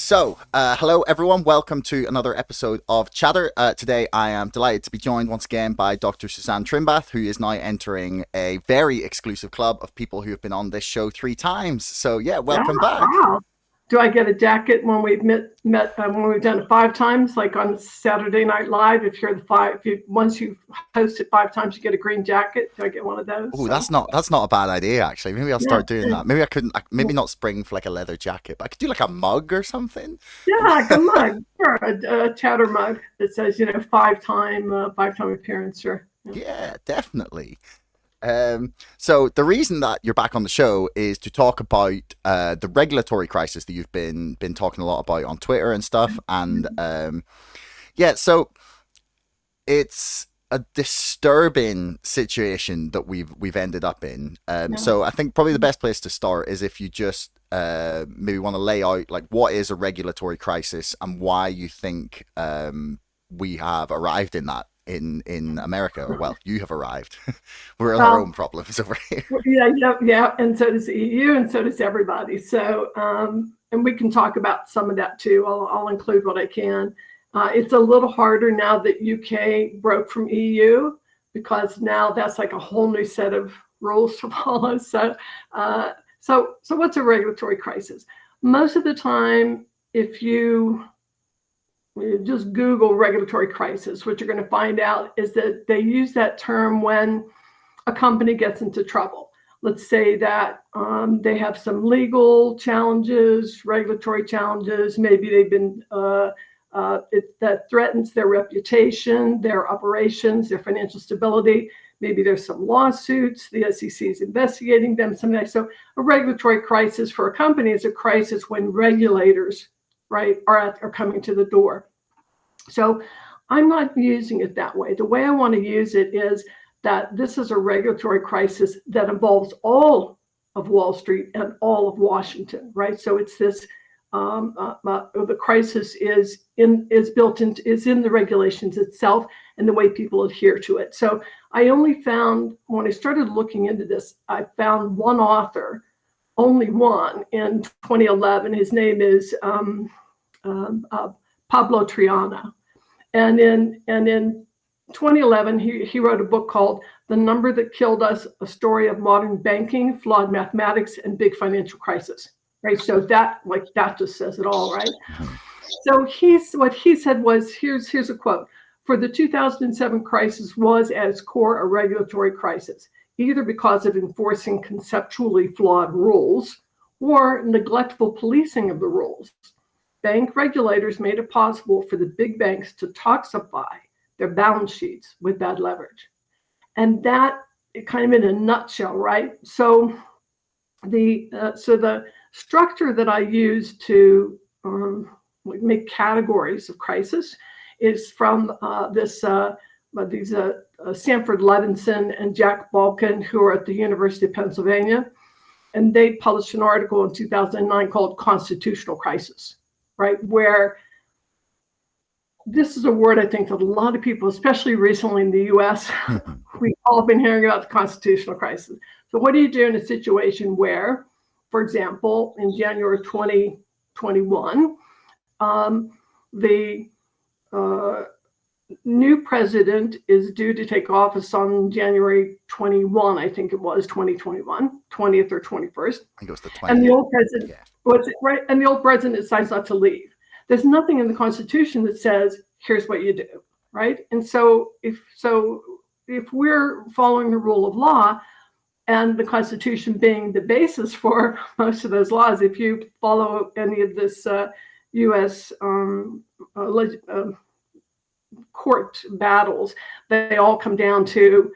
Hello everyone. Welcome to another episode of Chatter. Today I am delighted to be joined once again by Dr. Susanne Trimbath, who is now entering a very exclusive club of people who have been on this show 3 times. So yeah, welcome back. Wow. Do I get a jacket when we've met when we've done it 5 times, like on Saturday Night Live? If you're the five, once you've hosted 5 times, you get a green jacket. Do I get one of those? Oh, that's not a bad idea actually. Maybe I'll start doing that. Maybe I couldn't. Maybe not spring for like a leather jacket, but I could do like a mug or something. Yeah, like a mug, or a chatter mug that says, 5-time appearance, or Yeah, definitely. So the reason that you're back on the show is to talk about the regulatory crisis that you've been talking a lot about on Twitter and stuff, and so it's a disturbing situation that we've ended up in. So I think probably the best place to start is if you just maybe want to lay out like what is a regulatory crisis and why you think we have arrived in that. In America, or well, you have arrived. We're in our own problems over here. Yeah, and so does the EU, and so does everybody. So, and we can talk about some of that too. I'll include what I can. It's a little harder now that UK broke from EU, because now that's like a whole new set of rules to follow. So what's a regulatory crisis? Most of the time, if you just Google regulatory crisis, what you're going to find out is that they use that term when a company gets into trouble. Let's say that they have some legal challenges, regulatory challenges. Maybe they've been that threatens their reputation, their operations, their financial stability. Maybe there's some lawsuits. The SEC is investigating them. Something like so. A regulatory crisis for a company is a crisis when regulators, right, are coming to the door. So I'm not using it that way. The way I want to use it is that this is a regulatory crisis that involves all of Wall Street and all of Washington, right? So it's this the crisis is in the regulations itself and the way people adhere to it. So I only found, when I started looking into this, I found one author, only one, in 2011. His name is Pablo Triana, and in 2011 he wrote a book called "The Number That Killed Us: A Story of Modern Banking, Flawed Mathematics, and Big Financial Crisis." Right, so that just says it all, right? So what he said was, here's a quote: "For the 2007 crisis was at its core a regulatory crisis, either because of enforcing conceptually flawed rules or neglectful policing of the rules. Bank regulators made it possible for the big banks to toxify their balance sheets with bad leverage." And that, kind of in a nutshell, right? So the structure that I use to make categories of crisis is from these Sanford Levinson and Jack Balkin, who are at the University of Pennsylvania, and they published an article in 2009 called "Constitutional Crisis." Right, where this is a word I think that a lot of people, especially recently in the US, we've all been hearing about the constitutional crisis. So what do you do in a situation where, for example, in January 2021, the new president is due to take office on January 21, I think it was 2021, 20th or 21st. I think it was the 20th. And the old president, right? And the old president decides not to leave. There's nothing in the Constitution that says, here's what you do, right? And so if we're following the rule of law, and the Constitution being the basis for most of those laws, if you follow any of this U.S. Court battles, they all come down to,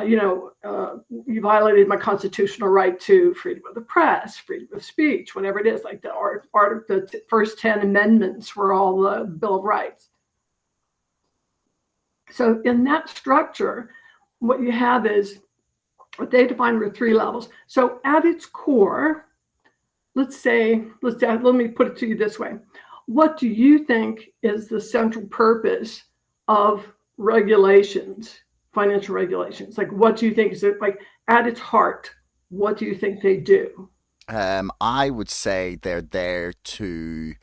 you violated my constitutional right to freedom of the press, freedom of speech, whatever it is, like the first 10 amendments were all the Bill of Rights. So in that structure, what you have is what they define were 3 levels. So at its core, let me put it to you this way. What do you think is the central purpose of regulations, financial regulations? Like, what do you think is it, like, at its heart, what do you think they do? I would say they're there to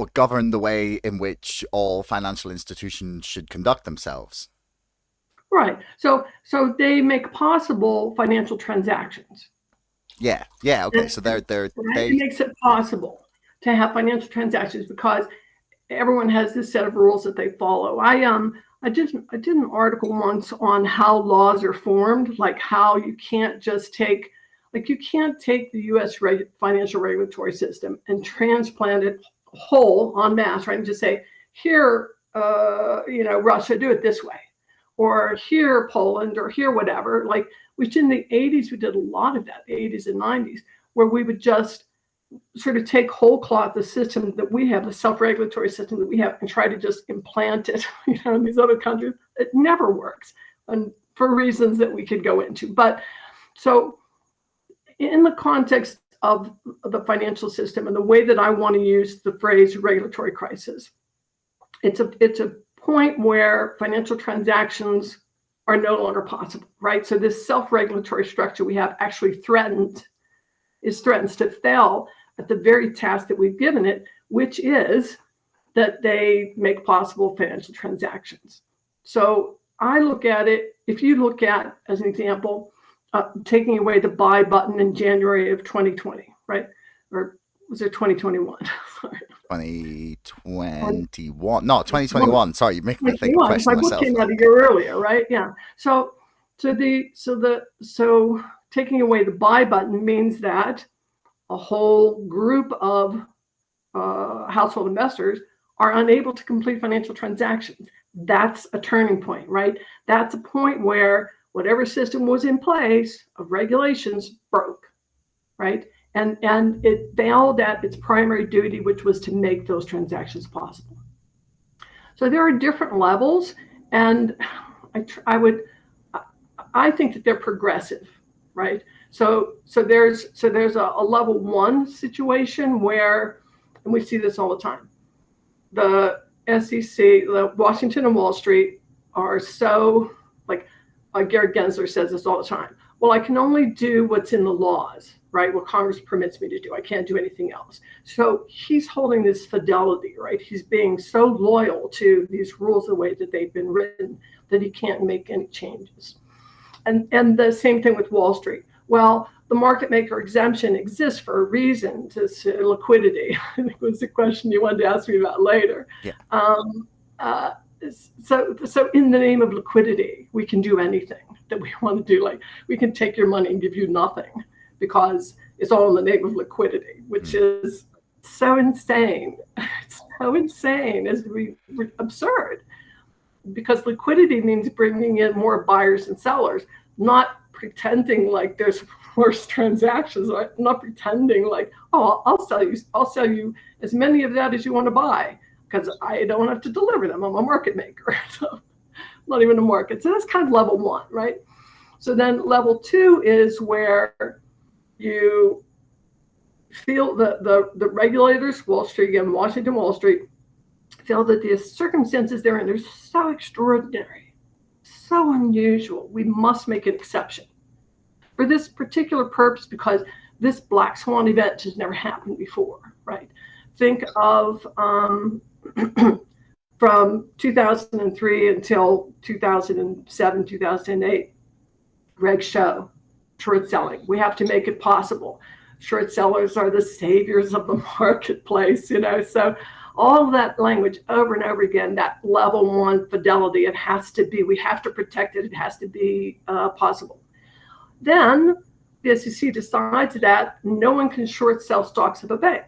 govern the way in which all financial institutions should conduct themselves. Right. So they make possible financial transactions. Yeah. Okay. So right? It makes it possible to have financial transactions because everyone has this set of rules that they follow. I did an article once on how laws are formed, like how you can't just take, like you can't take the U.S. financial regulatory system and transplant it whole en masse, right? And just say, here, Russia, do it this way, or here, Poland, or here, whatever. Like, which in the 80s, we did a lot of that, the 80s and 90s, where we would just sort of take whole cloth the system that we have, the self-regulatory system that we have, and try to just implant it, in these other countries. It never works, and for reasons that we could go into. But so in the context of the financial system and the way that I want to use the phrase regulatory crisis, it's a point where financial transactions are no longer possible, right? So this self-regulatory structure we have actually threatens to fail at the very task that we've given it, which is that they make possible financial transactions. So I look at it, if you look at, as an example, taking away the buy button in January of 2020, right? Or was it 2021? Sorry. 2021. No, 2021. Sorry, you make me think of question my myself. book came out a year earlier, right? Yeah. So taking away the buy button means that a whole group of household investors are unable to complete financial transactions. That's a turning point, right? That's a point where whatever system was in place of regulations broke, right? And it failed at its primary duty, which was to make those transactions possible. So there are different levels, and I think that they're progressive, right? So there's a level one situation where, and we see this all the time, the SEC, the Washington and Wall Street are so, like Gary Gensler says this all the time. Well, I can only do what's in the laws, right? What Congress permits me to do. I can't do anything else. So he's holding this fidelity, right? He's being so loyal to these rules the way that they've been written that he can't make any changes. And the same thing with Wall Street. Well, the market maker exemption exists for a reason, to liquidity. I think was the question you wanted to ask me about later. Yeah. So in the name of liquidity, we can do anything that we want to do. Like, we can take your money and give you nothing because it's all in the name of liquidity, which is so insane. It's so insane, as absurd, because liquidity means bringing in more buyers and sellers, not pretending like there's worse transactions, right? Not pretending like, oh, I'll sell you as many of that as you want to buy, because I don't have to deliver them. I'm a market maker. So I'm not even a market. So that's kind of level one, right? So then level two is where you feel the regulators, Wall Street, again, Washington, Wall Street, feel that the circumstances they're in are so extraordinary, so unusual. We must make an exception for this particular purpose because this black swan event has never happened before, right? Think of from 2003 until 2007, 2008, Reg Show, short selling. We have to make it possible. Short sellers are the saviors of the marketplace, so all of that language over and over again, that level one fidelity, it has to be, we have to protect it, it has to be possible. Then the SEC decides that no one can short sell stocks of a bank.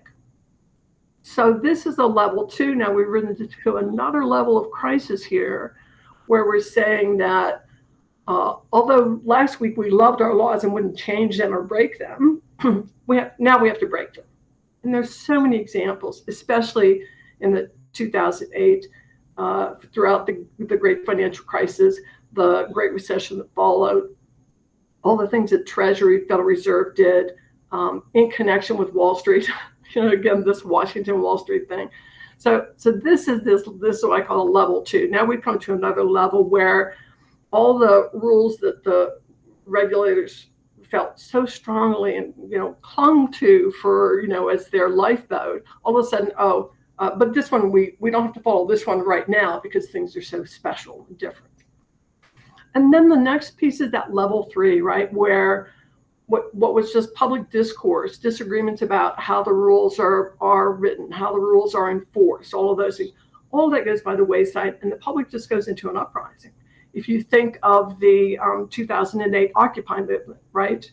So this is a level two. Now we've risen to another level of crisis here where we're saying that although last week we loved our laws and wouldn't change them or break them, now we have to break them. And there's so many examples, especially in the 2008, throughout the great financial crisis, the Great Recession that followed, all the things that Treasury, Federal Reserve did in connection with Wall Street. Again, this Washington Wall Street thing. So this is what I call a level two. Now we've come to another level where all the rules that the regulators felt so strongly and clung to for as their lifeboat, all of a sudden, But this one, we don't have to follow this one right now because things are so special and different. And then the next piece is that level 3, right, where what was just public discourse, disagreements about how the rules are written, how the rules are enforced, all of those things. All that goes by the wayside, and the public just goes into an uprising. If you think of the 2008 Occupy movement, right?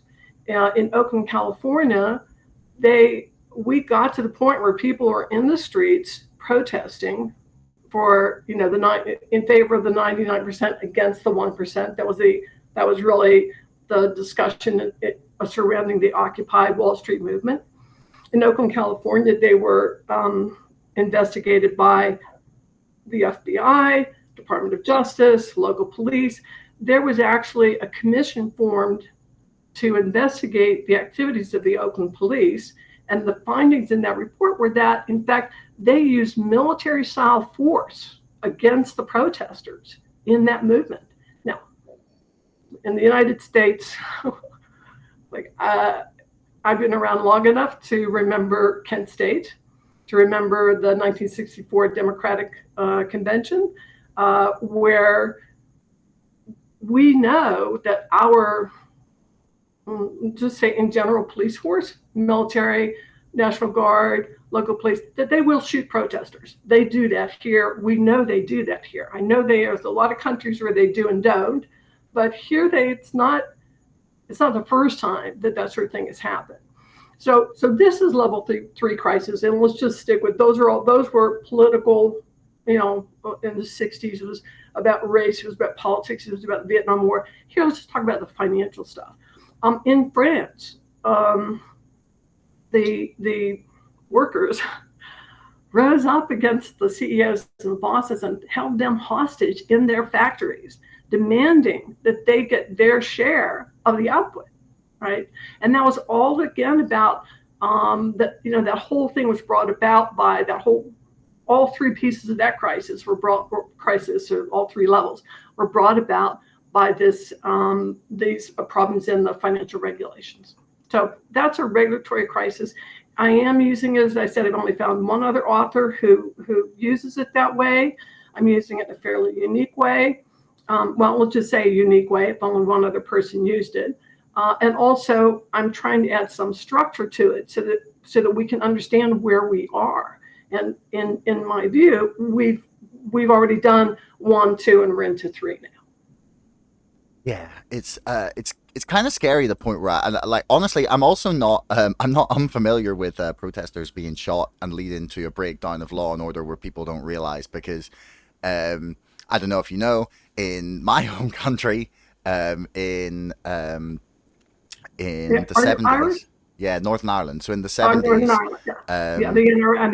In Oakland, California, we got to the point where people were in the streets protesting for, in favor of the 99% against the 1%. That was really the discussion surrounding the Occupy Wall Street movement. In Oakland, California, they were investigated by the FBI, Department of Justice, local police. There was actually a commission formed to investigate the activities of the Oakland police. And the findings in that report were that, in fact, they used military-style force against the protesters in that movement. Now, in the United States, I've been around long enough to remember Kent State, to remember the 1964 Democratic Convention, where we know that our, just say in general, police force, military, National Guard, local police, that they will shoot protesters. They do that here. We know they do that here. I know there's a lot of countries where they do and don't, but here it's not the first time that sort of thing has happened. So this is level 3 crisis, and let's just stick with those. Those were political, in the 60s. It was about race, it was about politics, it was about the Vietnam War. Here, let's just talk about the financial stuff. In France, the workers rose up against the CEOs and the bosses and held them hostage in their factories, demanding that they get their share of the output. Right, and that was all again about that whole thing was brought about by all 3 pieces of that crisis or all 3 levels were brought about by these problems in the financial regulations. So that's a regulatory crisis. I am using it, as I said, I've only found one other author who uses it that way. I'm using it in a fairly unique way. Well, let's just say a unique way if only one other person used it. And also, I'm trying to add some structure to it so that we can understand where we are. And in my view, we've already done 1, 2, and we're into 3 now. Yeah, it's kind of scary, the point where honestly, I'm also not I'm not unfamiliar with protesters being shot and leading to a breakdown of law and order where people don't realize, because I don't know if you know, in my home country, in the 70s. Yeah, Northern Ireland. So in the 70s. Northern Ireland,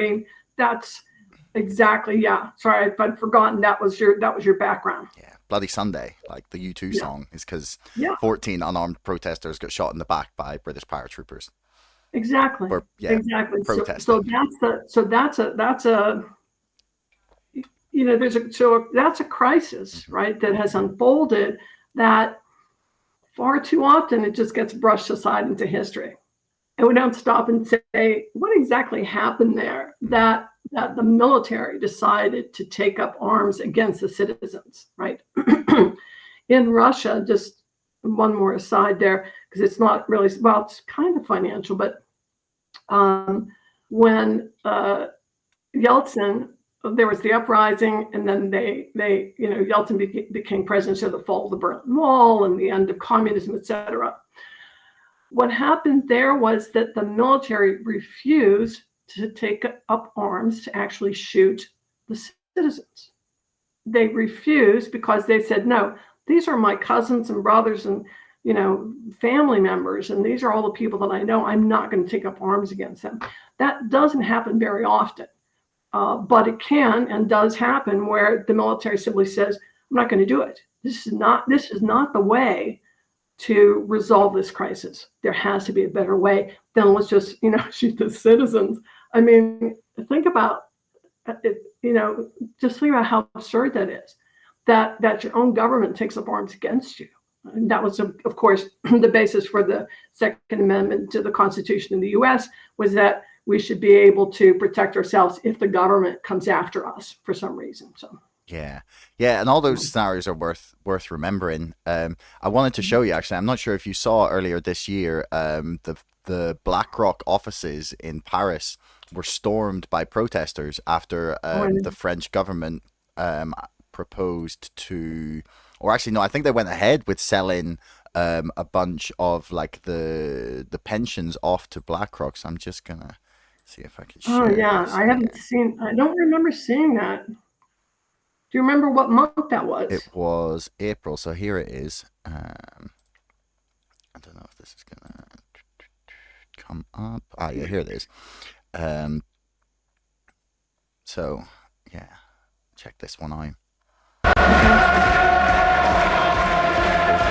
yeah. That's exactly, yeah. Sorry, I'd forgotten that was your background. Yeah, Bloody Sunday, like the U2 song, is because 14 unarmed protesters got shot in the back by British paratroopers. Exactly. Exactly. Protesting. That's a crisis, right, that has unfolded that far too often it just gets brushed aside into history. And we don't stop and say, what exactly happened there that the military decided to take up arms against the citizens, right? In Russia, just one more aside there, because it's not really, well, it's kind of financial, but when Yeltsin, there was the uprising, and then Yeltsin became president, so the fall of the Berlin Wall and the end of communism, etc. What happened there was that the military refused to take up arms to actually shoot the citizens. They refused because they said, no, these are my cousins and brothers and family members, and these are all the people that I know. I'm not going to take up arms against them. That doesn't happen very often. But it can and does happen where the military simply says, I'm not going to do it. This is not the way to resolve this crisis. There has to be a better way than let's just, shoot the citizens. I mean, think about it, just think about how absurd that is, that your own government takes up arms against you. And that was, of course, the basis for the Second Amendment to the Constitution in the U.S. was that we should be able to protect ourselves if the government comes after us for some reason. So. Yeah, yeah, and all those scenarios are worth remembering. I wanted to show you actually. I'm not sure if you saw earlier this year. The BlackRock offices in Paris were stormed by protesters after the French government proposed to, or actually no, I think they went ahead with selling a bunch of like the pensions off to BlackRock. So I'm just gonna see if I can share. Oh yeah, I haven't seen. I don't remember seeing that. Do you remember what month that was? It was April, so here it is. I don't know if this is gonna come up. Ah, yeah, here it is. So yeah, check this one out.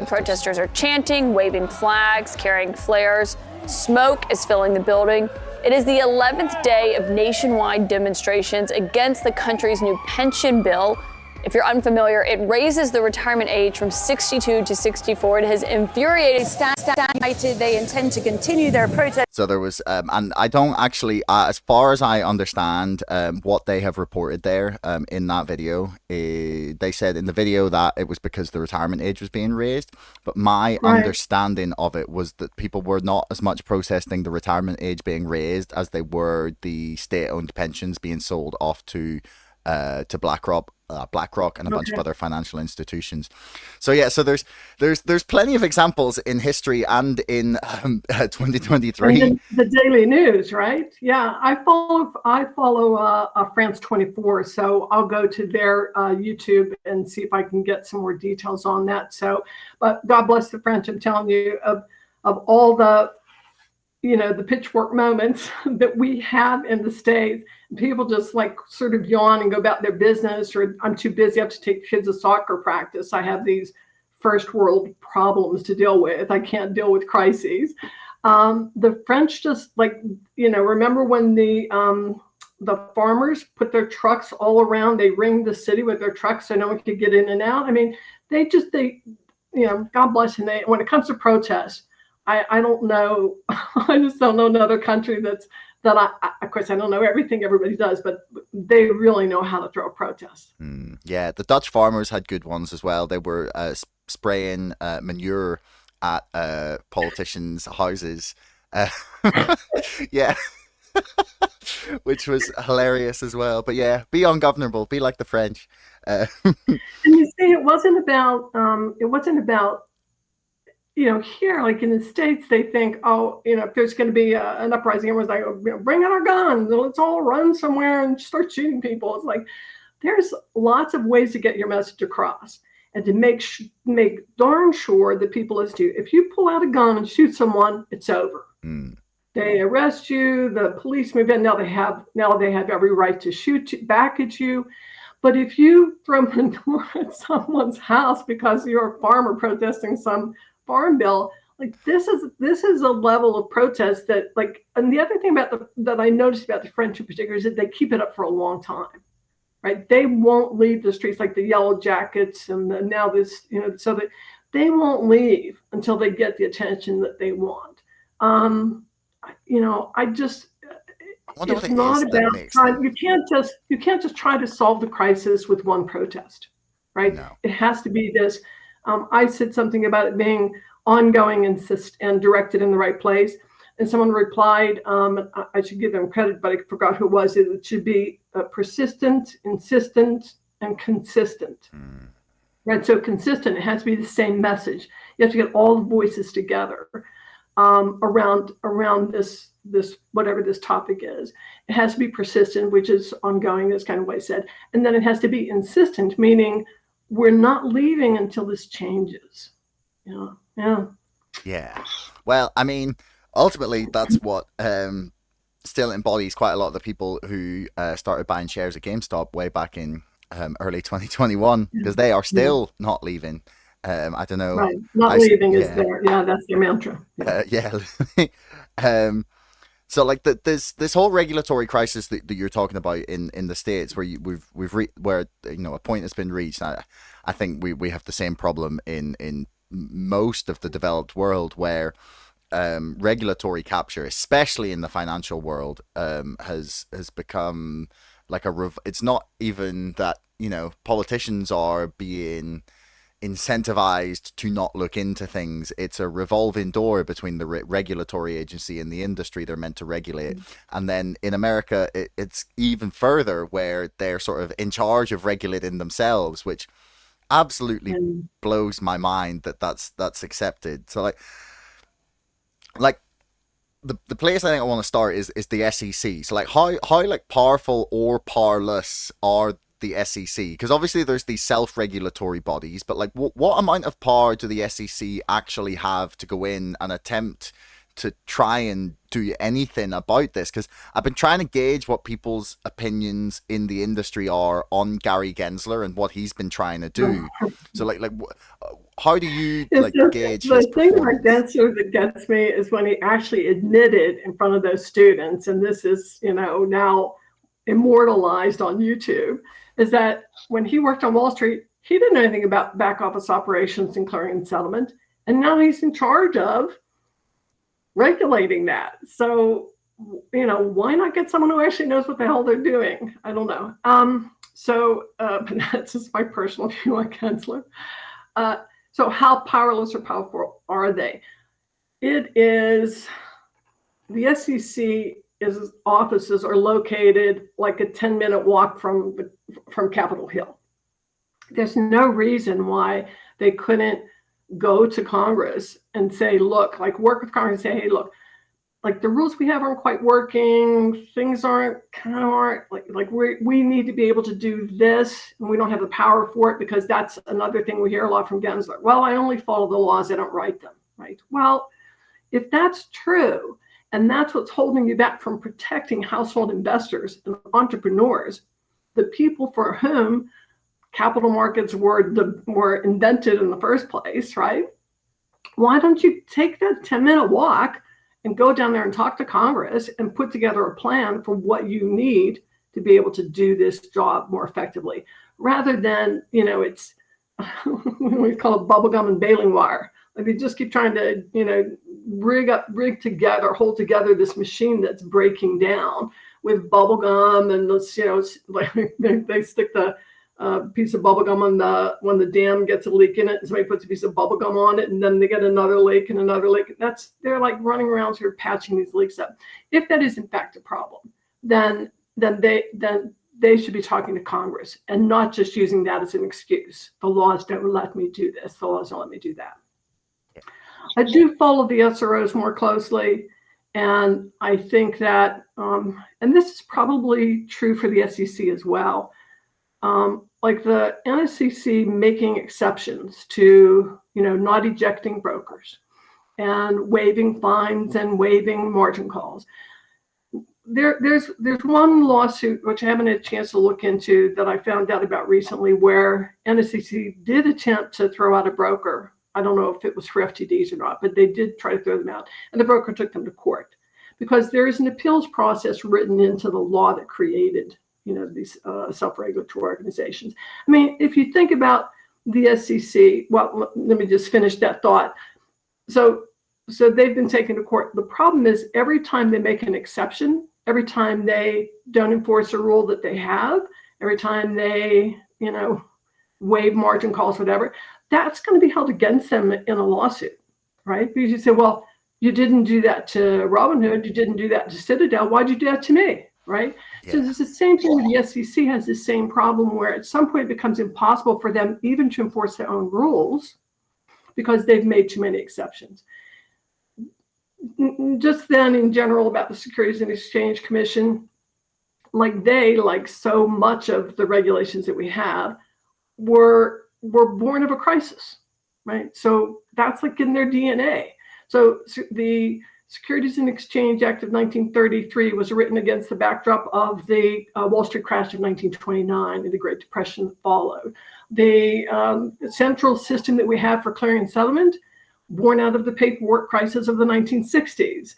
Protesters are chanting, waving flags, carrying flares. Smoke is filling the building. It is the 11th day of nationwide demonstrations against the country's new pension bill. If you're unfamiliar, it raises the retirement age from 62 to 64. It has infuriated staff. They intend to continue their protest. So there was, and I don't actually, as far as I understand, what they have reported there in that video, they said in the video that it was because the retirement age was being raised. But my understanding of it was that people were not as much protesting the retirement age being raised as they were the state-owned pensions being sold off to BlackRock and a bunch of other financial institutions. So yeah, so there's plenty of examples in history and in 2023. And the Daily News, right? Yeah, I follow France 24, so I'll go to their YouTube and see if I can get some more details on that. So, but God bless the French. I'm telling you, of all the the pitchfork moments that we have in the States, people just like sort of yawn and go about their business, or I'm too busy, I have to take kids to soccer practice. I have these first world problems to deal with. I can't deal with crises. The French just remember when the farmers put their trucks all around, they ringed the city with their trucks so no one could get in and out. I mean, God bless them. When it comes to protests, I don't know. I just don't know another country that of course, I don't know everything everybody does, but they really know how to throw a protest. Yeah, the Dutch farmers had good ones as well. They were spraying manure at politicians' houses. Yeah, which was hilarious as well. But yeah, be ungovernable, be like the French. And you see, it wasn't about here, like in the States, they think, if there's going to be an uprising, everyone's like, bring out our guns, let's all run somewhere and start shooting people. It's like, there's lots of ways to get your message across and to make darn sure that people listen to you. If you pull out a gun and shoot someone, it's over. They arrest you, the police move in, now they have every right to shoot back at you. But if you throw manure at someone's house because you're a farmer protesting some farm bill, like this is a level of protest that, like, and the other thing that I noticed about the French in particular is that they keep it up for a long time, right? They won't leave the streets, like the yellow jackets and now this, so that they won't leave until they get the attention that they want. It's not about trying. You can't just try to solve the crisis with one protest, right? No. It has to be this. I said something about it being ongoing and directed in the right place. And someone replied, I should give them credit, but I forgot who it was. It should be persistent, insistent, and consistent. Right? So consistent, it has to be the same message. You have to get all the voices together around this whatever this topic is. It has to be persistent, which is ongoing, that's kind of what I said. And then it has to be insistent, meaning we're not leaving until this changes. Yeah. Well, I mean, ultimately, that's what still embodies quite a lot of the people who started buying shares at GameStop way back in early 2021, because they are still not leaving. I don't know. Right. Not leaving is their, that's their mantra. So like this whole regulatory crisis that you're talking about in the States, where where a point has been reached. I think we have the same problem in most of the developed world, where regulatory capture, especially in the financial world, has become like it's not even that, politicians are being incentivized to not look into things. It's a revolving door between the regulatory agency and the industry they're meant to regulate. And then in America, it's even further, where they're sort of in charge of regulating themselves, which absolutely blows my mind that that's accepted. So like the place I think I want to start is the SEC. So like how like powerful or powerless are the SEC? Because obviously there's these self-regulatory bodies, but like what amount of power do the SEC actually have to go in and attempt to try and do anything about this? Because I've been trying to gauge what people's opinions in the industry are on Gary Gensler and what he's been trying to do. So like how do you gauge his the thing about Gensler that gets me is when he actually admitted in front of those students, and this is now immortalized on YouTube, is that when he worked on Wall Street, he didn't know anything about back office operations and clearing and settlement, and now he's in charge of regulating that. So, why not get someone who actually knows what the hell they're doing? I don't know. But that's just my personal view on Gensler. So how powerless or powerful are they? It is, the SEC offices are located like a 10-minute walk from Capitol Hill. There's no reason why they couldn't go to Congress and say, look, like work with Congress and say, hey, look, like the rules we have aren't quite working. Things aren't like we need to be able to do this, and we don't have the power for it, because that's another thing we hear a lot from Gensler. Well, I only follow the laws, I don't write them, right? Well, if that's true, and that's what's holding you back from protecting household investors and entrepreneurs, the people for whom capital markets were invented in the first place, right? Why don't you take that 10-minute walk and go down there and talk to Congress and put together a plan for what you need to be able to do this job more effectively, rather than, it's we call it bubblegum and baling wire. Like they just keep trying to, hold together this machine that's breaking down with bubblegum, and like they stick the piece of bubblegum on when the dam gets a leak in it, and somebody puts a piece of bubblegum on it, and then they get another leak and another leak. They're like running around here patching these leaks up. If that is in fact a problem, then they should be talking to Congress and not just using that as an excuse. The laws don't let me do this. The laws don't let me do that. I do follow the SROs more closely, and I think that, and this is probably true for the SEC as well, like the NSCC making exceptions to, not ejecting brokers and waiving fines and waiving margin calls. There's one lawsuit, which I haven't had a chance to look into, that I found out about recently, where NSCC did attempt to throw out a broker. I don't know if it was for FTDs or not, but they did try to throw them out, and the broker took them to court, because there is an appeals process written into the law that created these self-regulatory organizations. I mean, if you think about the SEC, well, let me just finish that thought. So they've been taken to court. The problem is, every time they make an exception, every time they don't enforce a rule that they have, every time they, waive margin calls, whatever, that's going to be held against them in a lawsuit, right? Because you say, well, you didn't do that to Robinhood, you didn't do that to Citadel, why'd you do that to me? Right? Yeah. So it's the same thing with the SEC. Has the same problem, where at some point it becomes impossible for them even to enforce their own rules because they've made too many exceptions. Just then, in general, about the Securities and Exchange Commission, like so much of the regulations that we have were born of a crisis, right? So that's like in their DNA. So the Securities and Exchange Act of 1933 was written against the backdrop of the Wall Street crash of 1929 and the Great Depression that followed. The central system that we have for clearing and settlement, born out of the paperwork crisis of the 1960s.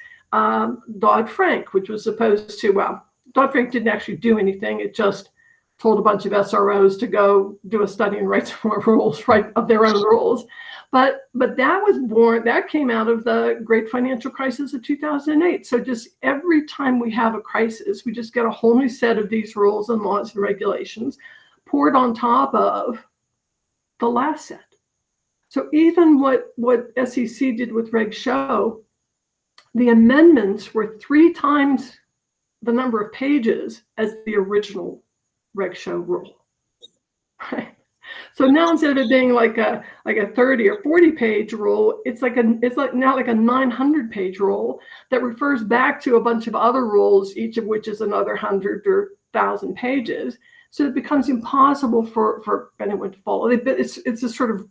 Dodd-Frank, which was supposed to, Dodd-Frank didn't actually do anything. It just told a bunch of SROs to go do a study and write some more rules, right, of their own rules. But that came out of the great financial crisis of 2008. So just every time we have a crisis, we just get a whole new set of these rules and laws and regulations poured on top of the last set. So even what SEC did with Reg Show, the amendments were 3 times the number of pages as the original Reg Show rule. Right? So now instead of it being like a 30 or 40 page rule, it's now like a 900 page rule that refers back to a bunch of other rules, each of which is another 100 or 1,000 pages. So it becomes impossible for anyone to follow. It's a sort of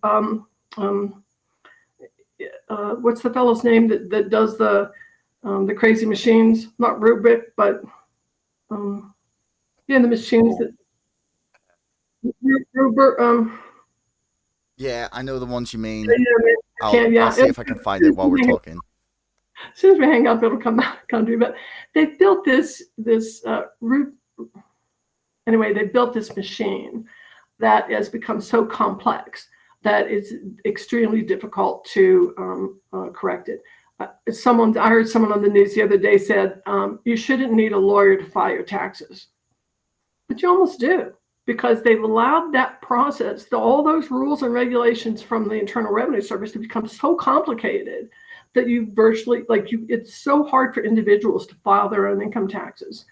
what's the fellow's name that does the crazy machines? Not Rubik, but the machines that. Yeah, I know the ones you mean. I'll see if I can find it while we're talking. As soon as we hang up, it'll come to me. But they built this anyway. They built this machine that has become so complex that it's extremely difficult to correct it. I heard someone on the news the other day said you shouldn't need a lawyer to file your taxes, but you almost do. Because they've allowed that process, all those rules and regulations from the Internal Revenue Service to become so complicated that it's so hard for individuals to file their own income taxes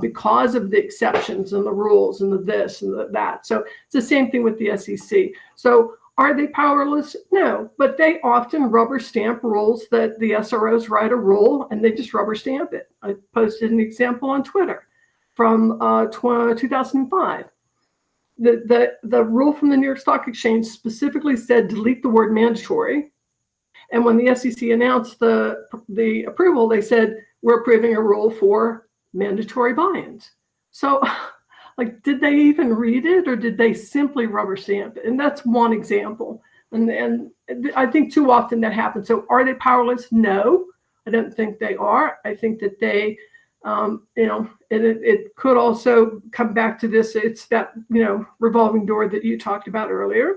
because of the exceptions and the rules and the this and the that. So it's the same thing with the SEC. So are they powerless? No, but they often rubber stamp rules that the SROs write a rule and they just rubber stamp it. I posted an example on Twitter from 2005. The rule from the New York Stock Exchange specifically said delete the word mandatory. And when the SEC announced the approval, they said, we're approving a rule for mandatory buy-ins. So did they even read it or did they simply rubber stamp it? And that's one example. And I think too often that happens. So are they powerless? No, I don't think they are. I think that they it could also come back to this. It's that, revolving door that you talked about earlier,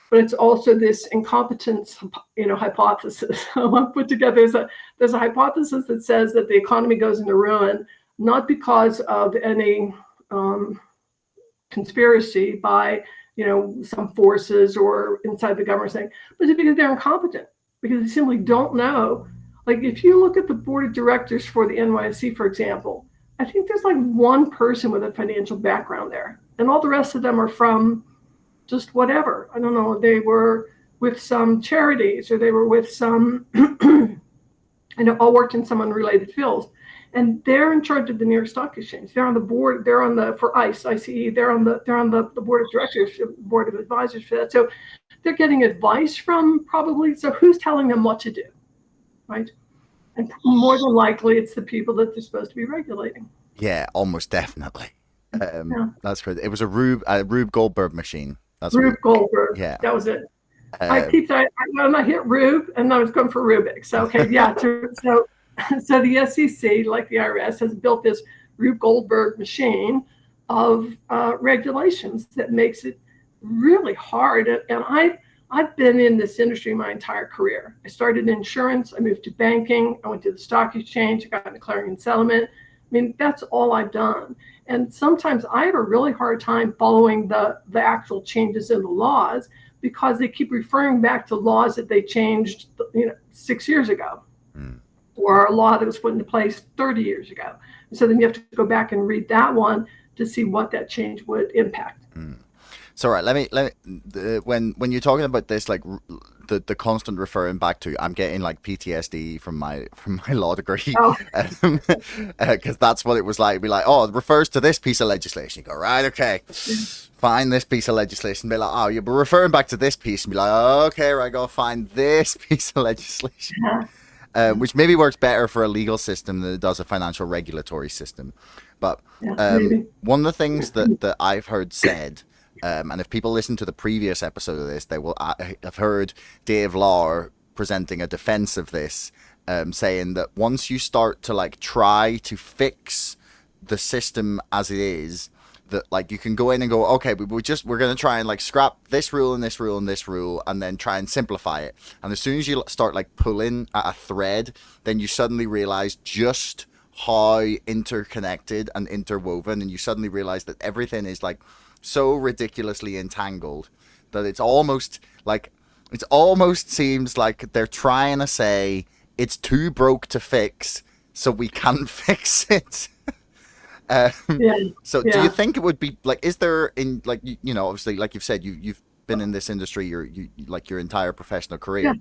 but it's also this incompetence, hypothesis. I put together, there's a hypothesis that says that the economy goes into ruin, not because of any conspiracy by, some forces or inside the government saying, but it's because they're incompetent, because they simply don't know. Like if you look at the board of directors for the NYSE, for example, I think there's like one person with a financial background there. And all the rest of them are from just whatever. I don't know. They were with some charities or they were with some, all worked in some unrelated fields. And they're in charge of the New York Stock Exchange. They're on the board. They're on for ICE. They're on the board of directors, board of advisors for that. So they're getting advice from probably. So who's telling them what to do? Right. And more than likely, it's the people that they're supposed to be regulating. Yeah, almost definitely. That's great. It was a Rube Goldberg machine. That's Rube Goldberg. Yeah, that was it. I hit Rube, and I was going for Rubik. So okay, yeah. So the SEC, like the IRS, has built this Rube Goldberg machine of regulations that makes it really hard. And I've been in this industry my entire career. I started in insurance. I moved to banking. I went to the stock exchange. I got into clearing and settlement. I mean, that's all I've done. And sometimes I have a really hard time following the actual changes in the laws because they keep referring back to laws that they changed, 6 years ago, or a law that was put into place 30 years ago. And so then you have to go back and read that one to see what that change would impact. So right, let me when you're talking about this, like the constant referring back to, I'm getting like PTSD from my law degree, because that's what it was like. It'd be like, oh, it refers to this piece of legislation. You go, right, okay, find this piece of legislation. Be like, oh, you're referring back to this piece, and be like, oh, okay, right, go find this piece of legislation. Which maybe works better for a legal system than it does a financial regulatory system. But one of the things that I've heard said, and if people listen to the previous episode of this, they will have heard Dave Lahr presenting a defense of this, saying that once you start to try to fix the system as it is, that like you can go in and go, okay, we're going to try and like scrap this rule and this rule and this rule, and then try and simplify it. And as soon as you start like pulling at a thread, then you suddenly realize just how interconnected and interwoven, and you suddenly realize that everything is like so ridiculously entangled that it almost seems like they're trying to say it's too broke to fix, so we can fix it. So do you think it would be like, is there in like, you know, obviously like you've said, you've been in this industry your entire professional career.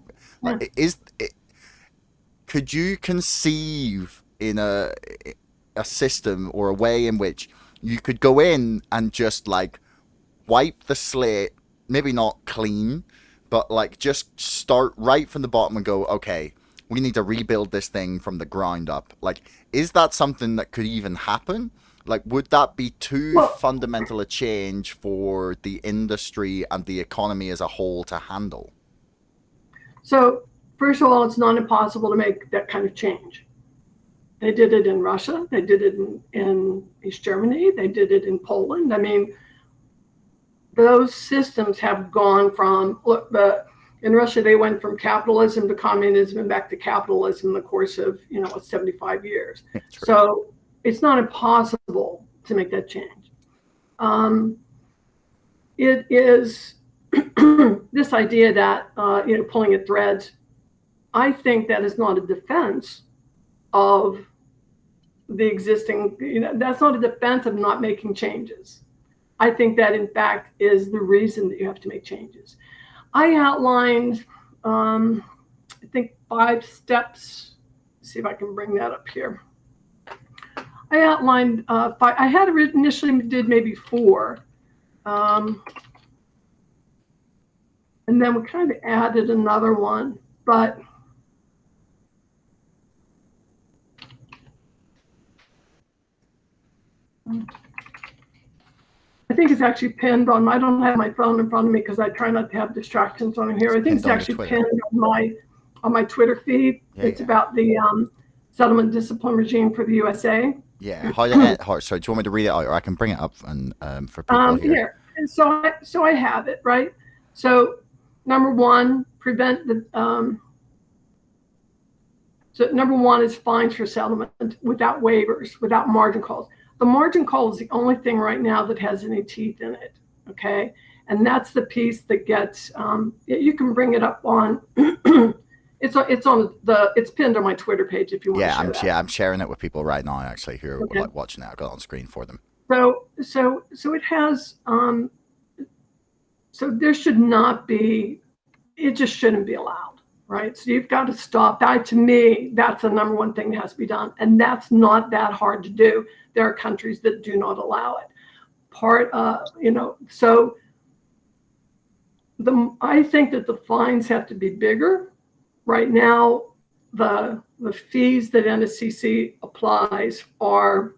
Could you conceive in a system or a way in which you could go in and just like wipe the slate, maybe not clean, but like just start right from the bottom and go, okay, we need to rebuild this thing from the ground up? Like, is that something that could even happen? Like, would that be too fundamental a change for the industry and the economy as a whole to handle? So, first of all, it's not impossible to make that kind of change. They did it in Russia. They did it in East Germany. They did it in Poland. I mean, those systems have gone from, in Russia, they went from capitalism to communism and back to capitalism in the course of, 75 years. So it's not impossible to make that change. It is this idea that, pulling at threads, I think that is not a defense of the existing, that's not a defense of not making changes. I think that, in fact, is the reason that you have to make changes. I outlined, I think, 5 steps. Let's see if I can bring that up here. I outlined 5. I had initially did maybe 4. And then we kind of added another one. But I think it's actually pinned on, I don't have my phone in front of me because I try not to have distractions on here. I think it's actually pinned on my Twitter feed. It's about the settlement discipline regime for the USA. Yeah. Sorry, do you want me to read it out, or I can bring it up and for people here? And so I have it, right? So number 1, prevent the so number 1 is fines for settlement without waivers, without margin calls. The margin call is the only thing right now that has any teeth in it, okay? And that's the piece that gets, you can bring it up on, it's pinned on my Twitter page if you want to share that. I'm sharing it with people right now, actually, who are like watching it. I've got it on screen for them. So it has, so there should not be, it just shouldn't be allowed, right? So you've got to stop that. To me, that's the number 1 thing that has to be done. And that's not that hard to do. There are countries that do not allow it. So I think that the fines have to be bigger. Right now, the fees that NSCC applies are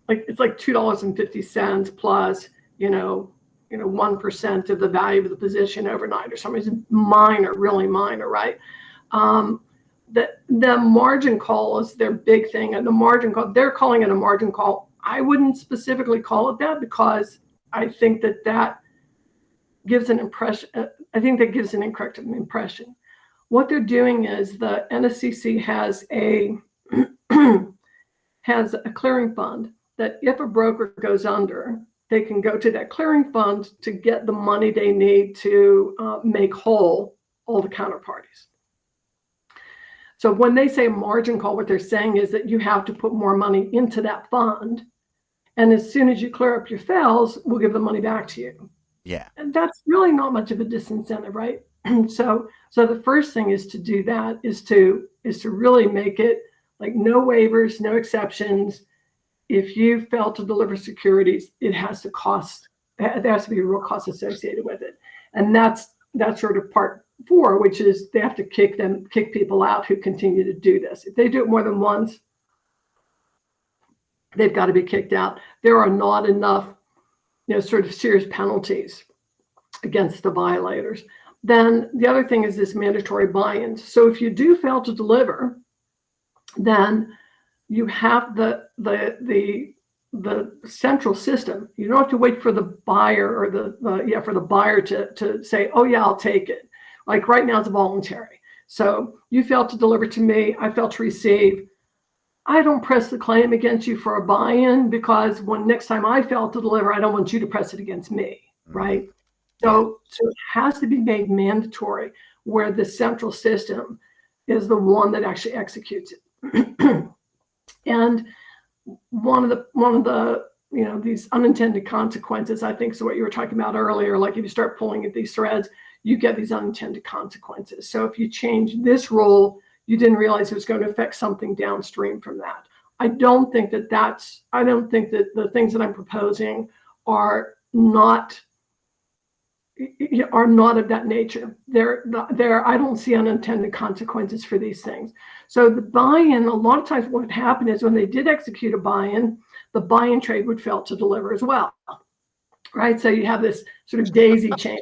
it's like $2.50 plus, 1% of the value of the position overnight or something. It's minor, really minor, right? The margin call is their big thing, and the margin call, they're calling it a margin call. I wouldn't specifically call it that because I think that gives an impression. I think that gives an incorrect impression. What they're doing is the NSCC has a clearing fund that if a broker goes under, they can go to that clearing fund to get the money they need to make whole all the counterparties. So when they say margin call, what they're saying is that you have to put more money into that fund. And as soon as you clear up your fails, we'll give the money back to you. Yeah. And that's really not much of a disincentive, right? So the first thing is to do that, is to really make it like no waivers, no exceptions. If you fail to deliver securities, it has to cost, there has to be a real cost associated with it. And that's sort of part 4, which is they have to kick people out who continue to do this. If they do it more than once, they've got to be kicked out. There are not enough, sort of serious penalties against the violators. Then the other thing is this mandatory buy-ins. So if you do fail to deliver, then you have the the central system. You don't have to wait for the buyer or for the buyer to say, oh yeah, I'll take it. Like right now it's voluntary. So you failed to deliver to me, I failed to receive. I don't press the claim against you for a buy-in, because when next time I fail to deliver, I don't want you to press it against me, right? So it has to be made mandatory, where the central system is the one that actually executes it. And one of the these unintended consequences, I think, is what you were talking about earlier. Like if you start pulling at these threads, you get these unintended consequences. So if you change this rule, you didn't realize it was going to affect something downstream from that. I don't think that the things that I'm proposing are not of that nature. I don't see unintended consequences for these things. So the buy-in, a lot of times what would happen is when they did execute a buy-in, the buy-in trade would fail to deliver as well, right? So you have this sort of daisy chain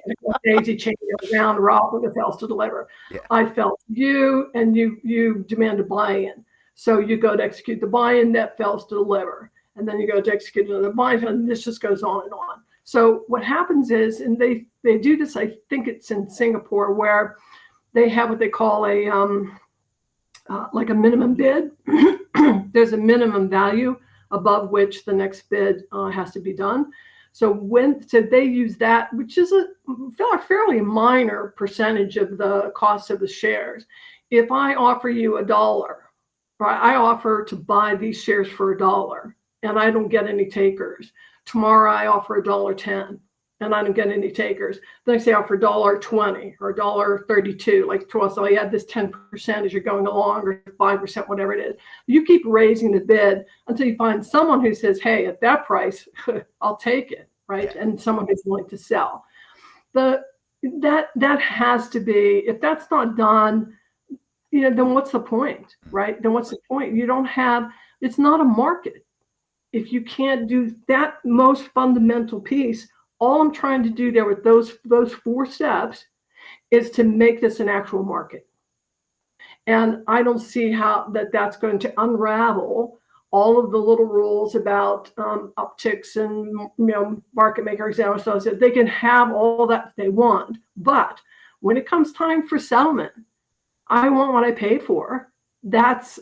around route that fails to deliver. Yeah. I failed you, and you demand a buy-in. So you go to execute the buy-in, that fails to deliver. And then you go to execute another buy-in, and this just goes on and on. So what happens is, and they do this, I think it's in Singapore, where they have what they call a like a minimum bid. There's a minimum value above which the next bid has to be done. So they use that, which is a fairly minor percentage of the cost of the shares. If I offer you $1, right, I offer to buy these shares for $1, and I don't get any takers. Tomorrow I offer $1.10, and I don't get any takers. Then I say I offer $1.20 or $1.32, like so I add this 10% as you're going along, or 5%, whatever it is. You keep raising the bid until you find someone who says, hey, at that price, I'll take it, right? And someone who's willing to sell. That has to be, if that's not done, then what's the point, right? Then what's the point? It's not a market. If you can't do that most fundamental piece, all I'm trying to do there with those 4 steps is to make this an actual market. And I don't see how that's going to unravel all of the little rules about upticks and market maker examples. So they can have all that they want, but when it comes time for settlement, I want what I paid for. These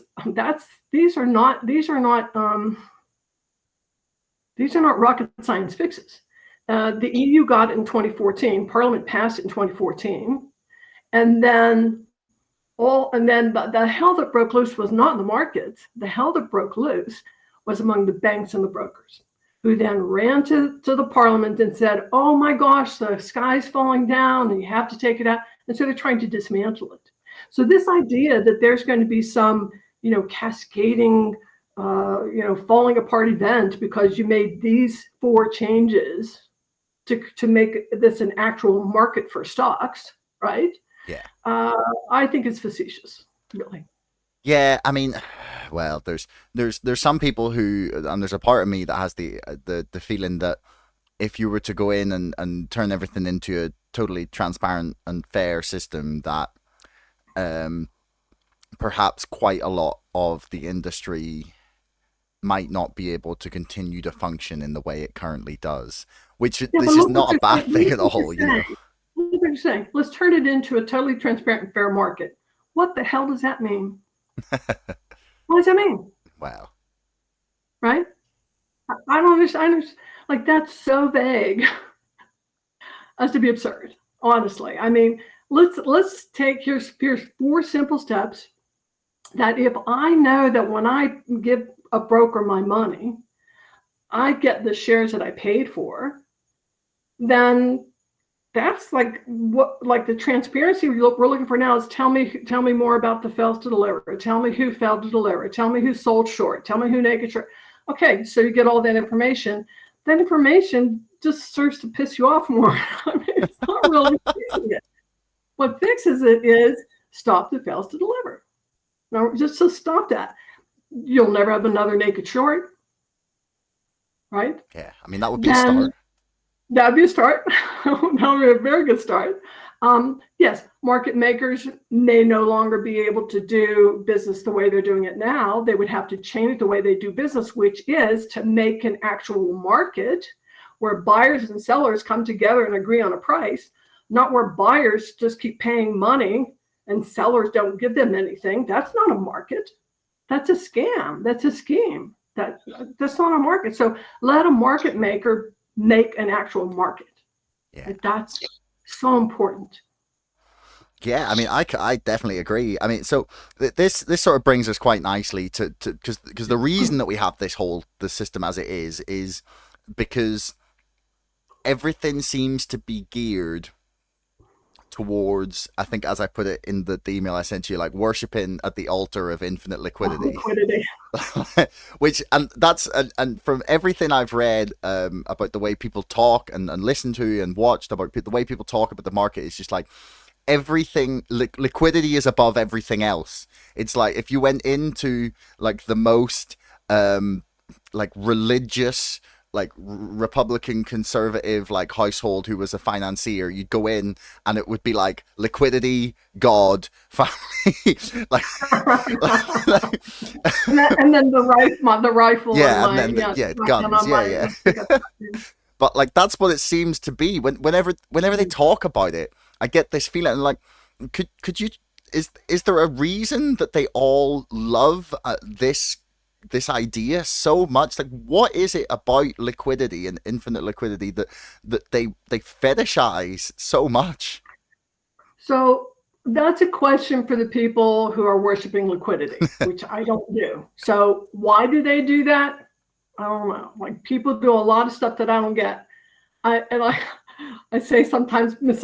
are not rocket science fixes. The EU got it in 2014. Parliament passed it in 2014, and then the hell that broke loose was not in the markets. The hell that broke loose was among the banks and the brokers, who then ran to the Parliament and said, "Oh my gosh, the sky's falling down, and you have to take it out." And so they're trying to dismantle it. So this idea that there's going to be some cascading falling apart event because you made these 4 changes to make this an actual market for stocks, right? Yeah. I think it's facetious, really. Yeah, I mean, well, there's some people who, and there's a part of me that has the feeling that if you were to go in and turn everything into a totally transparent and fair system, that perhaps quite a lot of the industry might not be able to continue to function in the way it currently does, which this is not a bad thing at all, What are you saying? Let's turn it into a totally transparent and fair market. What the hell does that mean? What does that mean? Wow. Right? I don't understand. Like, that's so vague as to be absurd, honestly. I mean, let's take, here's 4 simple steps that if I know that when I give a broker my money, I get the shares that I paid for, then that's like the transparency we're looking for now is tell me more about the fails to deliver. Tell me who failed to deliver. Tell me who sold short. Tell me who naked short. Okay, so you get all that information. That information just serves to piss you off more. I mean, it's not really fixing it. What fixes it is stop the fails to deliver. Now, just to stop that. You'll never have another naked short, right? Yeah, I mean, that would be a start. That'd be a start. That would be a very good start. Yes, market makers may no longer be able to do business the way they're doing it now. They would have to change the way they do business, which is to make an actual market where buyers and sellers come together and agree on a price, not where buyers just keep paying money and sellers don't give them anything. That's not a market. That's a scam. That's a scheme. That's not a market. So let a market maker make an actual market. Yeah. That's so important. Yeah, I mean, I definitely agree. I mean, so this sort of brings us quite nicely to because the reason that we have the system as it is because everything seems to be geared towards, I think, as I put it in the email I sent you, like worshiping at the altar of infinite liquidity. Which, and that's, and from everything I've read about the way people talk and listen to and watched about the way people talk about the market, it's just like everything, liquidity is above everything else. It's like if you went into like the most like religious, like Republican conservative like household who was a financier, you'd go in and it would be like liquidity, God, family, like, and then the rifle, yeah, and then guns, yeah. But like that's what it seems to be. Whenever they talk about it, I get this feeling like, could you, is there a reason that they all love this idea so much? Like, what is it about liquidity and infinite liquidity that they fetishize so much? So that's a question for the people who are worshiping liquidity, which I don't do. So why do they do that? I don't know. Like, people do a lot of stuff that I don't get. I say sometimes people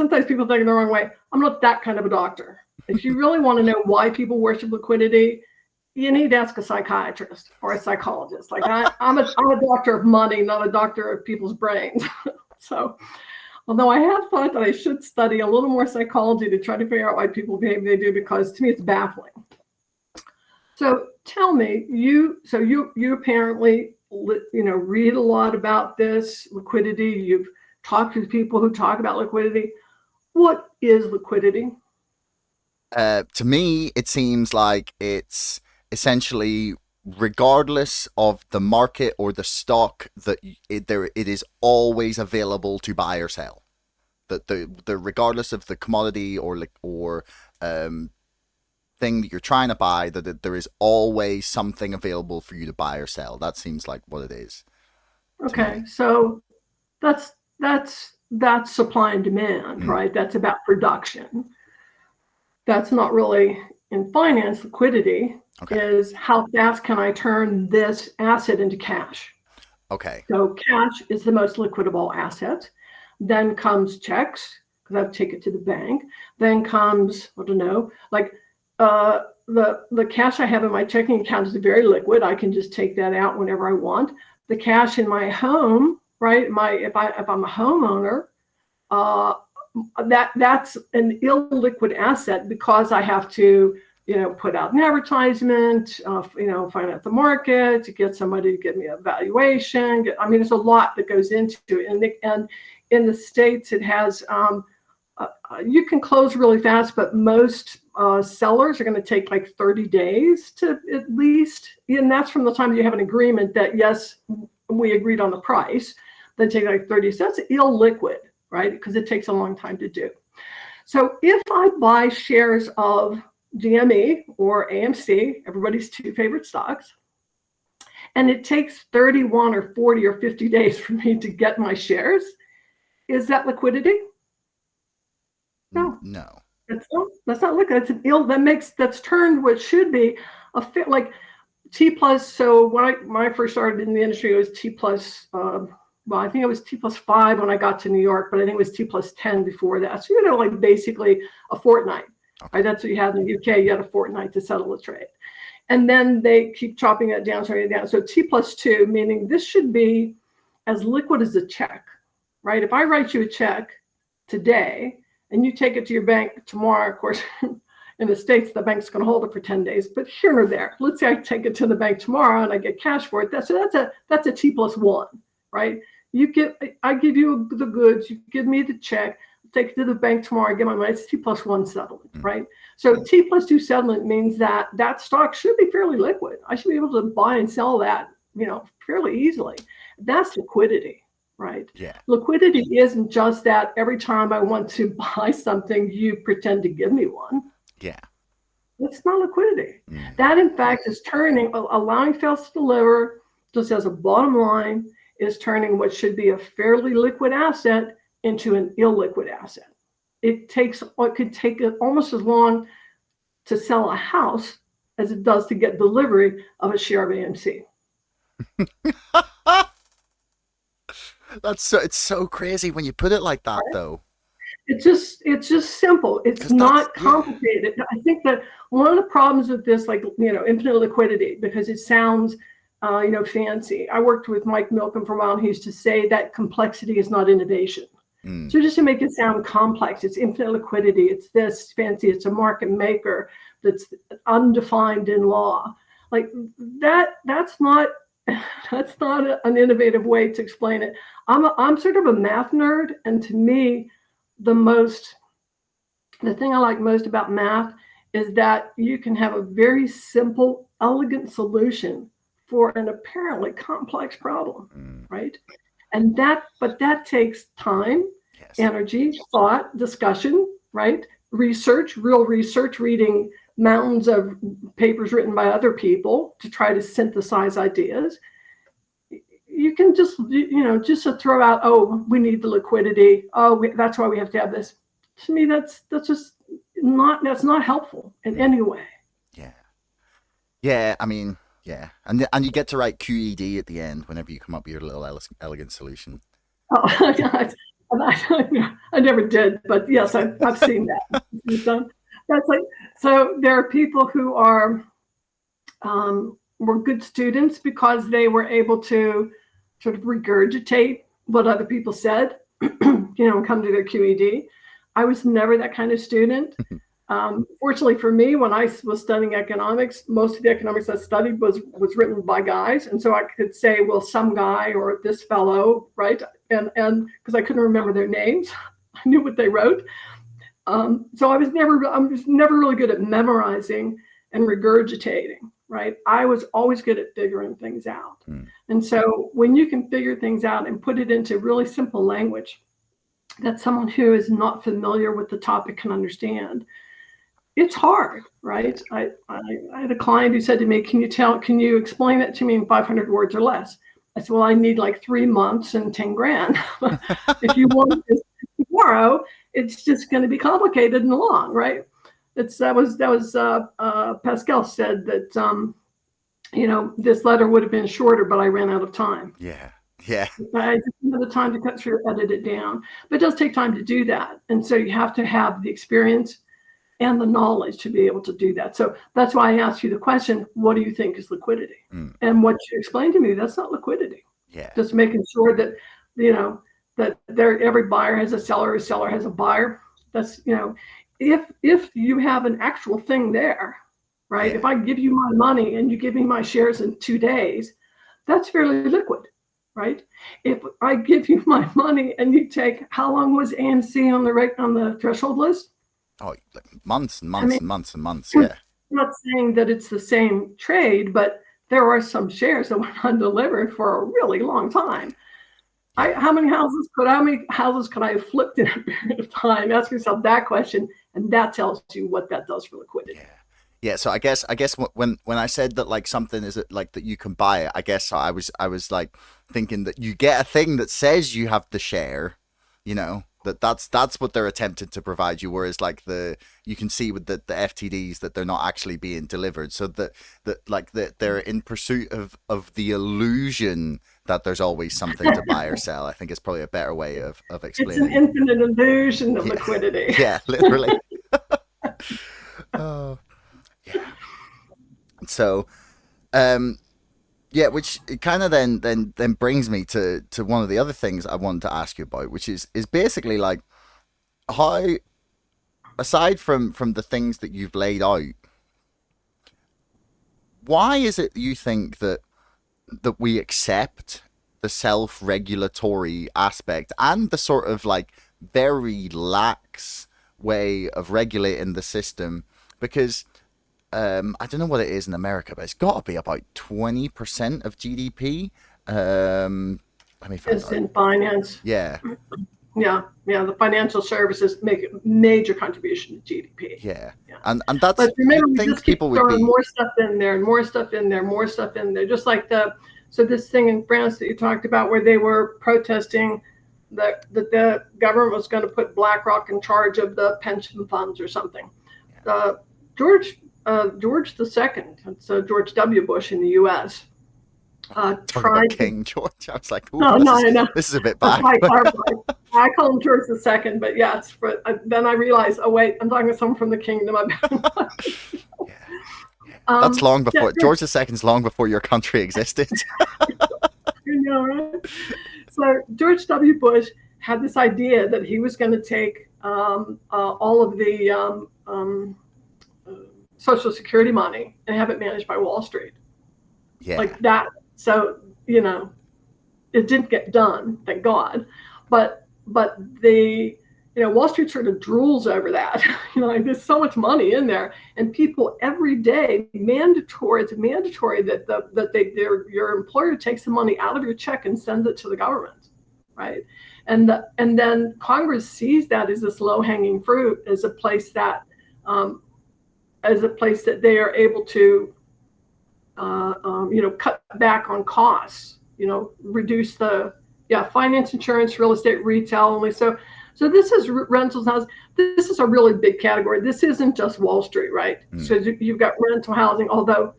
take it the wrong way. I'm not that kind of a doctor. If you really want to know why people worship liquidity, you need to ask a psychiatrist or a psychologist. Like, I'm a doctor of money, not a doctor of people's brains. So, although I have thought that I should study a little more psychology to try to figure out why people behave they do, because to me it's baffling. So tell me, you apparently read a lot about this liquidity. You've talked to people who talk about liquidity. What is liquidity? To me, it seems like it's essentially, regardless of the market or the stock, that it is always available to buy or sell. That the regardless of the commodity or thing that you're trying to buy, that there is always something available for you to buy or sell. That seems like what it is. Okay, so that's supply and demand, right? That's about production. That's not really in finance. Liquidity is how fast can I turn this asset into cash? Okay. So cash is the most liquidable asset. Then comes checks, because I have to take it to the bank. Then comes, I don't know, like the cash I have in my checking account is very liquid. I can just take that out whenever I want. The cash in my home, right? If I'm a homeowner, that's an illiquid asset, because I have to, put out an advertisement, find out the market, to get somebody to give me a valuation. There's a lot that goes into it. And in the States, it has, you can close really fast, but most sellers are going to take like 30 days to at least, and that's from the time you have an agreement that, yes, we agreed on the price, then take like 30. So that's illiquid, right? Because it takes a long time to do. So if I buy shares of GME or AMC, everybody's two favorite stocks, and it takes 31 or 40 or 50 days for me to get my shares, is that liquidity? No. That's not liquid. It's an that's turned what should be a fit, like T plus. So when I first started in the industry, it was T plus. Well, I think it was T plus 5 when I got to New York, but I think it was T plus 10 before that. So like basically a fortnight. Right? That's what you had in the UK. You had a fortnight to settle a trade, and then they keep chopping it down. So T plus 2, meaning this should be as liquid as a check, right? If I write you a check today and you take it to your bank tomorrow, of course, in the States, the bank's going to hold it for 10 days, but here or there, let's say I take it to the bank tomorrow and I get cash for it. That's a T plus 1, right? I give you the goods, you give me the check. take it to the bank tomorrow, get my money. It's T+1 settlement, right? So T+2 settlement means that that stock should be fairly liquid. I should be able to buy and sell that, fairly easily. That's liquidity, right? Yeah. Liquidity isn't just that every time I want to buy something, you pretend to give me one. Yeah. That's not liquidity. That, in fact, is allowing fails to deliver, just as a bottom line, is turning what should be a fairly liquid asset into an illiquid asset. It could take almost as long to sell a house as it does to get delivery of a share of AMC. It's so crazy when you put it like that, though. It's just simple. It's not complicated. Yeah. I think that one of the problems with this, infinite liquidity, because it sounds, fancy. I worked with Mike Milken for a while, and he used to say that complexity is not innovation. So just to make it sound complex, it's infinite liquidity. It's this fancy. It's a market maker that's undefined in law. Like that. That's not an innovative way to explain it. I'm sort of a math nerd, and to me, the thing I like most about math is that you can have a very simple, elegant solution for an apparently complex problem, right? But that takes time, energy, thought, discussion, right? Real research, reading mountains of papers written by other people to try to synthesize ideas. You can just to throw out, oh, we need the liquidity. Oh, that's why we have to have this. To me, that's not helpful in any way. Yeah. Yeah. I mean, yeah. And you get to write QED at the end whenever you come up with your little elegant solution. Oh, God. I never did, but yes, I've seen that. That's so there are people who were good students because they were able to sort of regurgitate what other people said, and come to their QED. I was never that kind of student. Fortunately for me, when I was studying economics, most of the economics I studied was written by guys. And so I could say, well, some guy or this fellow, right? And because I couldn't remember their names, I knew what they wrote. So I was never really good at memorizing and regurgitating, right? I was always good at figuring things out. And so when you can figure things out and put it into really simple language that someone who is not familiar with the topic can understand, it's hard, right? I had a client who said to me, can you explain it to me in 500 words or less? I said, well, I need like 3 months and 10 grand. If you want this tomorrow, it's just going to be complicated and long, right? That was Pascal said that, this letter would have been shorter, but I ran out of time. Yeah. I didn't have the time to cut through, edit it down. But it does take time to do that. And so you have to have the experience and the knowledge to be able to do that. So that's why I asked you the question, what do you think is liquidity? And what you explained to me, that's not liquidity. Yeah. Just making sure that, that every buyer has a seller has a buyer. That's, if you have an actual thing there, right? Yeah. If I give you my money and you give me my shares in 2 days, that's fairly liquid, right? If I give you my money and you take, how long was AMC on the threshold list? Oh, months and months and months and months. Yeah. I'm not saying that it's the same trade, but there are some shares that went undelivered for a really long time. How many houses could I have flipped in a period of time? Ask yourself that question, and that tells you what that does for liquidity. Yeah. So I guess when I said that like something is like that you can buy it, I guess I was like thinking that you get a thing that says you have the share, that's what they're attempting to provide you. Whereas like you can see with the FTDs that they're not actually being delivered. So that they're in pursuit of the illusion that there's always something to buy or sell. I think it's probably a better way of explaining. It's an infinite illusion of liquidity. Yeah, literally. Oh, yeah. So, which kind of then brings me to one of the other things I wanted to ask you about, which is basically like how, aside from the things that you've laid out, why is it you think that we accept the self-regulatory aspect and the sort of like very lax way of regulating the system, because I don't know what it is in America, but it's got to be about 20% of GDP. Let me find It's out. in finance. Yeah. Yeah. The financial services make a major contribution to GDP. Yeah. And that's, but remember, you'd we think just keep people would throwing be more stuff in there and more stuff in there, more stuff in there. Just like so this thing in France that you talked about, where they were protesting that the government was going to put BlackRock in charge of the pension funds or something. George II, so George W. Bush in the U.S. talking tried about to. King George. I was like, No, this is a bit bad. I call him George II, but yes. But then I realized, oh wait, I'm talking to someone from the kingdom. That's long before George II's long before your country existed. You know, right? So George W. Bush had this idea that he was going to take all of the Social Security money and have it managed by Wall Street. Yeah. Like that. So, it didn't get done, thank God. But Wall Street sort of drools over that. Like there's so much money in there, and people every day it's mandatory that your employer takes the money out of your check and sends it to the government, right? And then Congress sees that as this low-hanging fruit, as a place that they are able to cut back on costs, reduce finance, insurance, real estate, retail only. So this is rentals housing. This is a really big category. This isn't just Wall Street, right? So you've got rental housing, although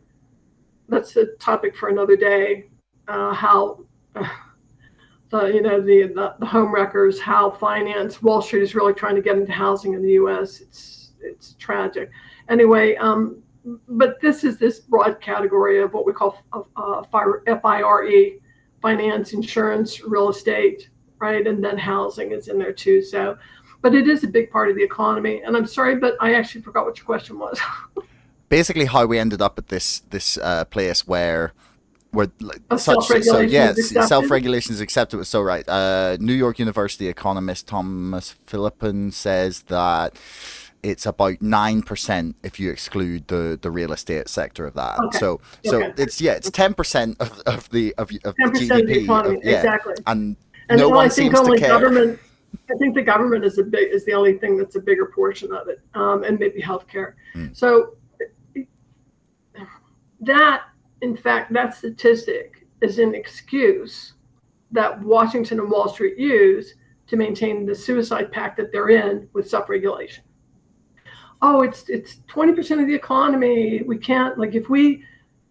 that's a topic for another day. How the home wreckers, how Wall Street is really trying to get into housing in the U.S. It's tragic. Anyway, but this is this broad category of what we call FIRE, finance, insurance, real estate, right? And then housing is in there too. So, but it is a big part of the economy. And I'm sorry, but I actually forgot what your question was. Basically, how we ended up at this place where self-regulation is accepted. So right, New York University economist Thomas Philippon says that it's about 9% if you exclude the real estate sector of that. Okay. So it's 10% of the GDP. Of the economy, exactly. And no one seems to care. I think the government is the only thing that's a bigger portion of it, and maybe healthcare. So that statistic is an excuse that Washington and Wall Street use to maintain the suicide pact that they're in with self-regulation. Oh, it's 20% of the economy. We can't, like, if we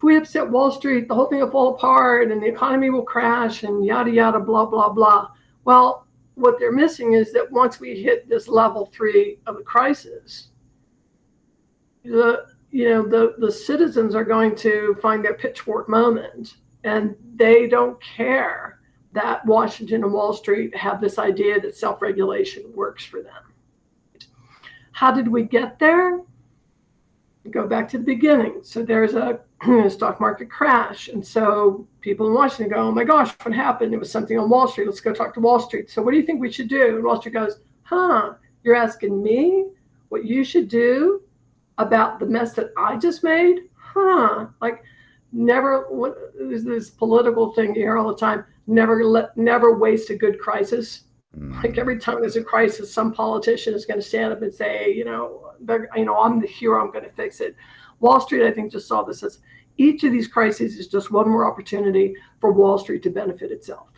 upset Wall Street, the whole thing will fall apart and the economy will crash and yada yada blah blah blah. Well, what they're missing is that once we hit this level 3 of the crisis, the citizens are going to find their pitchfork moment, and they don't care that Washington and Wall Street have this idea that self-regulation works for them. How did we get there? Go back to the beginning. So there's a stock market crash. And so people in Washington go, oh my gosh, what happened? It was something on Wall Street. Let's go talk to Wall Street. So what do you think we should do? And Wall Street goes, you're asking me what you should do about the mess that I just made? Like there's this political thing you hear all the time. Never waste a good crisis. Like every time there's a crisis, some politician is going to stand up and say, I'm the hero, I'm going to fix it. Wall Street, I think, just saw this as each of these crises is just one more opportunity for Wall Street to benefit itself.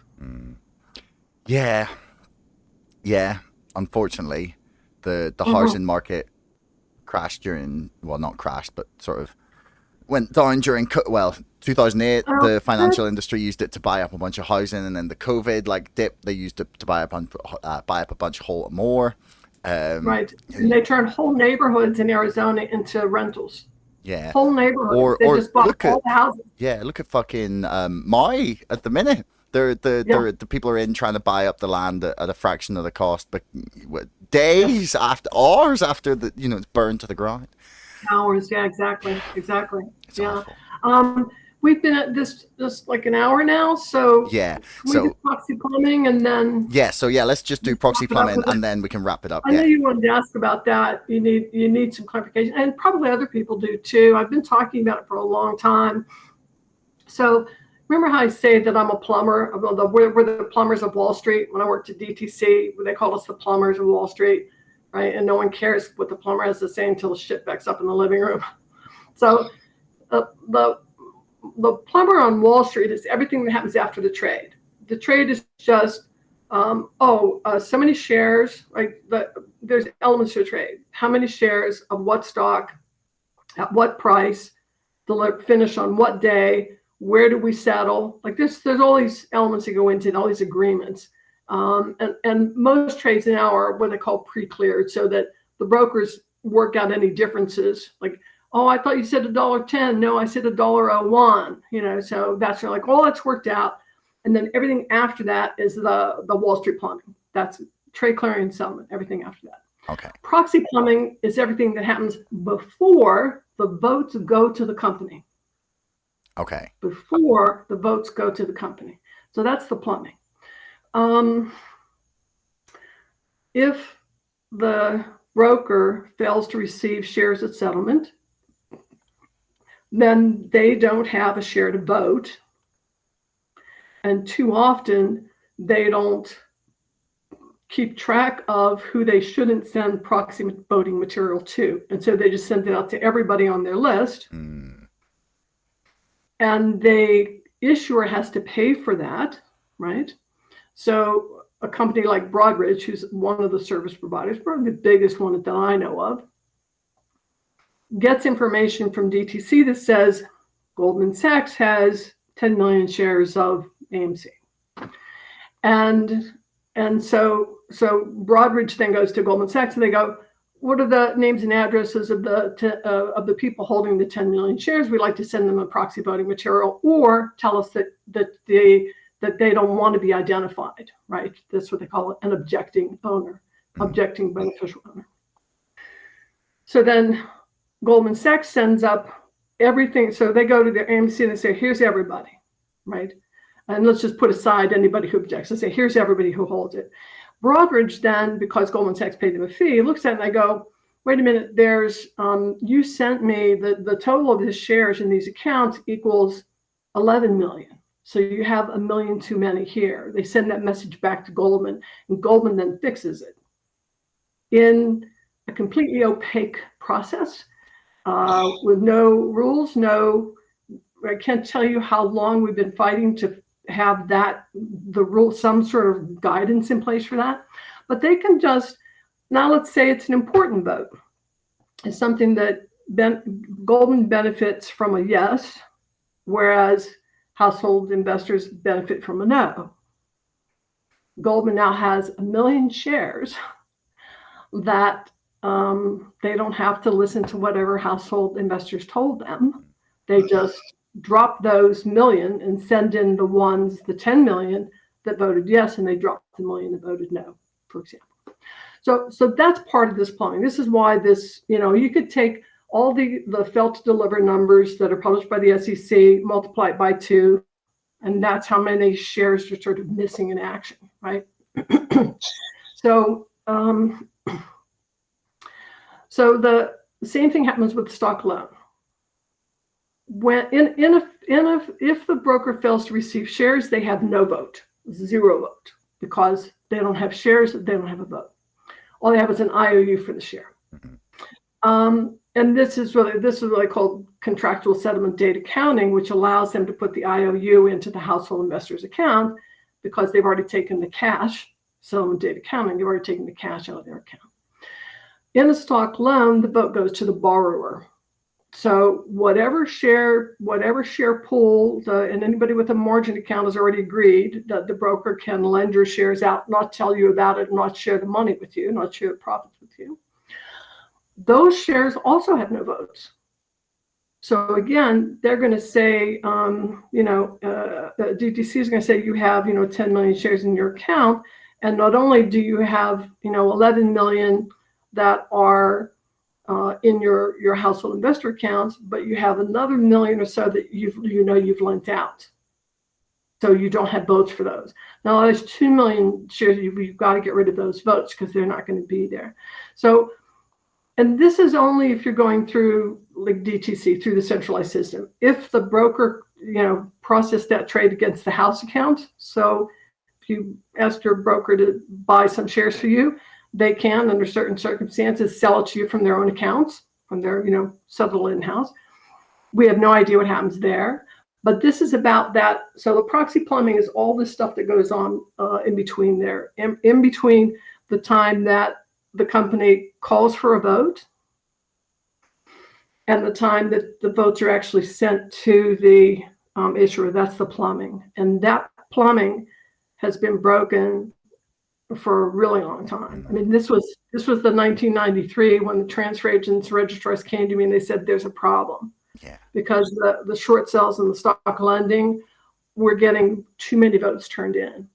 Yeah. Unfortunately, the housing market crashed not crashed, but sort of went down during 2008. The financial industry used it to buy up a bunch of housing, and then the COVID dip, they used it to buy up a bunch more. Right, and they turned whole neighborhoods in Arizona into rentals. Yeah, whole neighborhoods. They just bought all the houses. Yeah, look at fucking Maui at the minute. The people are in trying to buy up the land at a fraction of the cost, but hours after it's burned to the ground. Hours, yeah, exactly. It's awful. we've been at this just like an hour now, so Yeah. can we do proxy plumbing and then So let's just do proxy plumbing and then we can wrap it up. I know you wanted to ask about that. You need some clarification, and probably other people do too. I've been talking about it for a long time. So remember how I say that I'm a plumber? We're the plumbers of Wall Street. When I worked at DTC, they called us the plumbers of Wall Street, right? And no one cares what the plumber has to say until the shit backs up in the living room. So the plumber on Wall Street is everything that happens after the trade. The trade is just, so many shares, like there's elements to a trade. How many shares of what stock, at what price, finish on what day, where do we settle? Like there's all these elements that go into it, all these agreements. And most trades now are what they call pre-cleared, so that the brokers work out any differences. Like, oh, I thought you said $1.10. No, I said $1.01. So that's like, oh, it's worked out. And then everything after that is the Wall Street plumbing. That's trade clearing and settlement, everything after that. Okay. Proxy plumbing is everything that happens before the votes go to the company. Okay. Before the votes go to the company. So that's the plumbing. If the broker fails to receive shares at settlement, then they don't have a share to vote. And too often, they don't keep track of who they shouldn't send proxy voting material to. And so they just send it out to everybody on their list. And the issuer has to pay for that, right? So a company like Broadridge, who's one of the service providers, probably the biggest one that I know of, gets information from DTC that says Goldman Sachs has 10 million shares of AMC. And so Broadridge then goes to Goldman Sachs and they go, what are the names and addresses of the people holding the 10 million shares? We'd like to send them a proxy voting material, or tell us that they don't want to be identified, right? That's what they call it, an objecting owner, objecting beneficial owner. So then Goldman Sachs sends up everything. So they go to their AMC and they say, here's everybody, right? And let's just put aside anybody who objects. They say, here's everybody who holds it. Broadridge then, because Goldman Sachs paid them a fee, looks at it and they go, wait a minute, there's, you sent me the total of his shares in these accounts equals 11 million. So you have 1 million too many here. They send that message back to Goldman, and Goldman then fixes it in a completely opaque process with no rules, I can't tell you how long we've been fighting to have the rule, some sort of guidance in place for that. But they can just, now let's say it's an important vote. It's something that Goldman benefits from a yes, whereas household investors benefit from a no. Goldman now has 1 million shares that they don't have to listen to whatever household investors told them. They just drop those million and send in the 10 million that voted yes, and they drop the million that voted no, for example. So that's part of this plumbing. This is why this, you could take all the failed to deliver numbers that are published by the SEC, multiply it by 2, and that's how many shares are sort of missing in action, right? So the same thing happens with stock loan. When if the broker fails to receive shares, they have no vote, 0 vote, because they don't have shares, they don't have a vote. All they have is an IOU for the share. And this is really called contractual settlement date accounting, which allows them to put the IOU into the household investor's account because they've already taken the cash, settlement date accounting, they've already taken the cash out of their account. In a stock loan, the vote goes to the borrower. So whatever share pool, and anybody with a margin account has already agreed that the broker can lend your shares out, not tell you about it, not share the money with you, not share the profits with you. Those shares also have no votes. So again, they're going to say, DTC is going to say you have, 10 million shares in your account, and not only do you have, 11 million that are in your household investor accounts, but you have another million or so that you've lent out. So you don't have votes for those. Now there's 2 million shares. You've got to get rid of those votes because they're not going to be there. So, and this is only if you're going through like DTC, through the centralized system. If the broker, processed that trade against the house account. So if you ask your broker to buy some shares for you, they can, under certain circumstances, sell it to you from their own accounts, from their, Sutherland in-house. We have no idea what happens there. But this is about that. So the proxy plumbing is all this stuff that goes on in between there, in between the time that the company calls for a vote and the time that the votes are actually sent to the issuer. That's the plumbing. And that plumbing has been broken for a really long time. I mean, this was the 1993 when the transfer agents, registrars came to me and they said there's a problem. Yeah. Because the short sales and the stock lending were getting too many votes turned in.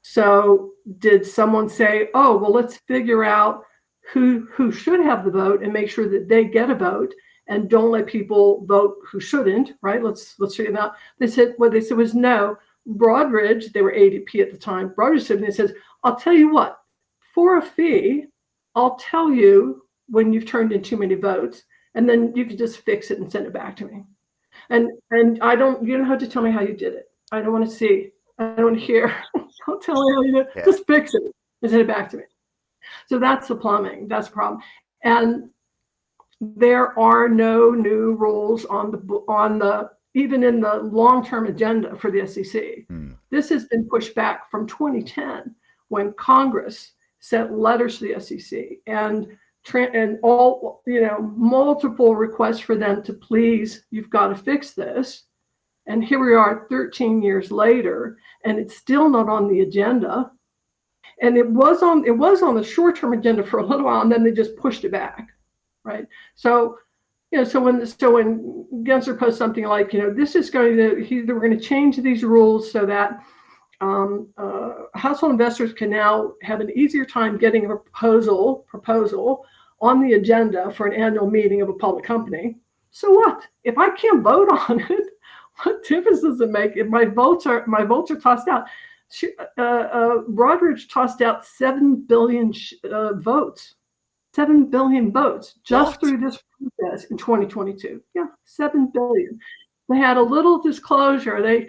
So did someone say, oh, well, let's figure out who should have the vote and make sure that they get a vote and don't let people vote who shouldn't, right? Let's figure that out. What they said was no. Broadridge, they were ADP at the time. Broadridge said, and it says, I'll tell you what, for a fee, I'll tell you when you've turned in too many votes. And then you can just fix it and send it back to me. And you don't have to tell me how you did it. I don't want to see. I don't want to hear. Don't tell me how you did it. Yeah. Just fix it and send it back to me. So that's the plumbing. That's the problem. And there are no new rules on the even in the long-term agenda for the SEC. This has been pushed back from 2010 when Congress sent letters to the SEC and all, multiple requests for them to please, you've got to fix this. And here we are 13 years later, and it's still not on the agenda. And it was on the short-term agenda for a little while, and then they just pushed it back, right? So, so when Gensler posts something like, this is we're going to change these rules so that household investors can now have an easier time getting a proposal on the agenda for an annual meeting of a public company. So what? If I can't vote on it, what difference does it make if my votes are tossed out? Broadridge tossed out 7 billion votes. 7 billion votes just through this process in 2022. Yeah, 7 billion. They had a little disclosure. They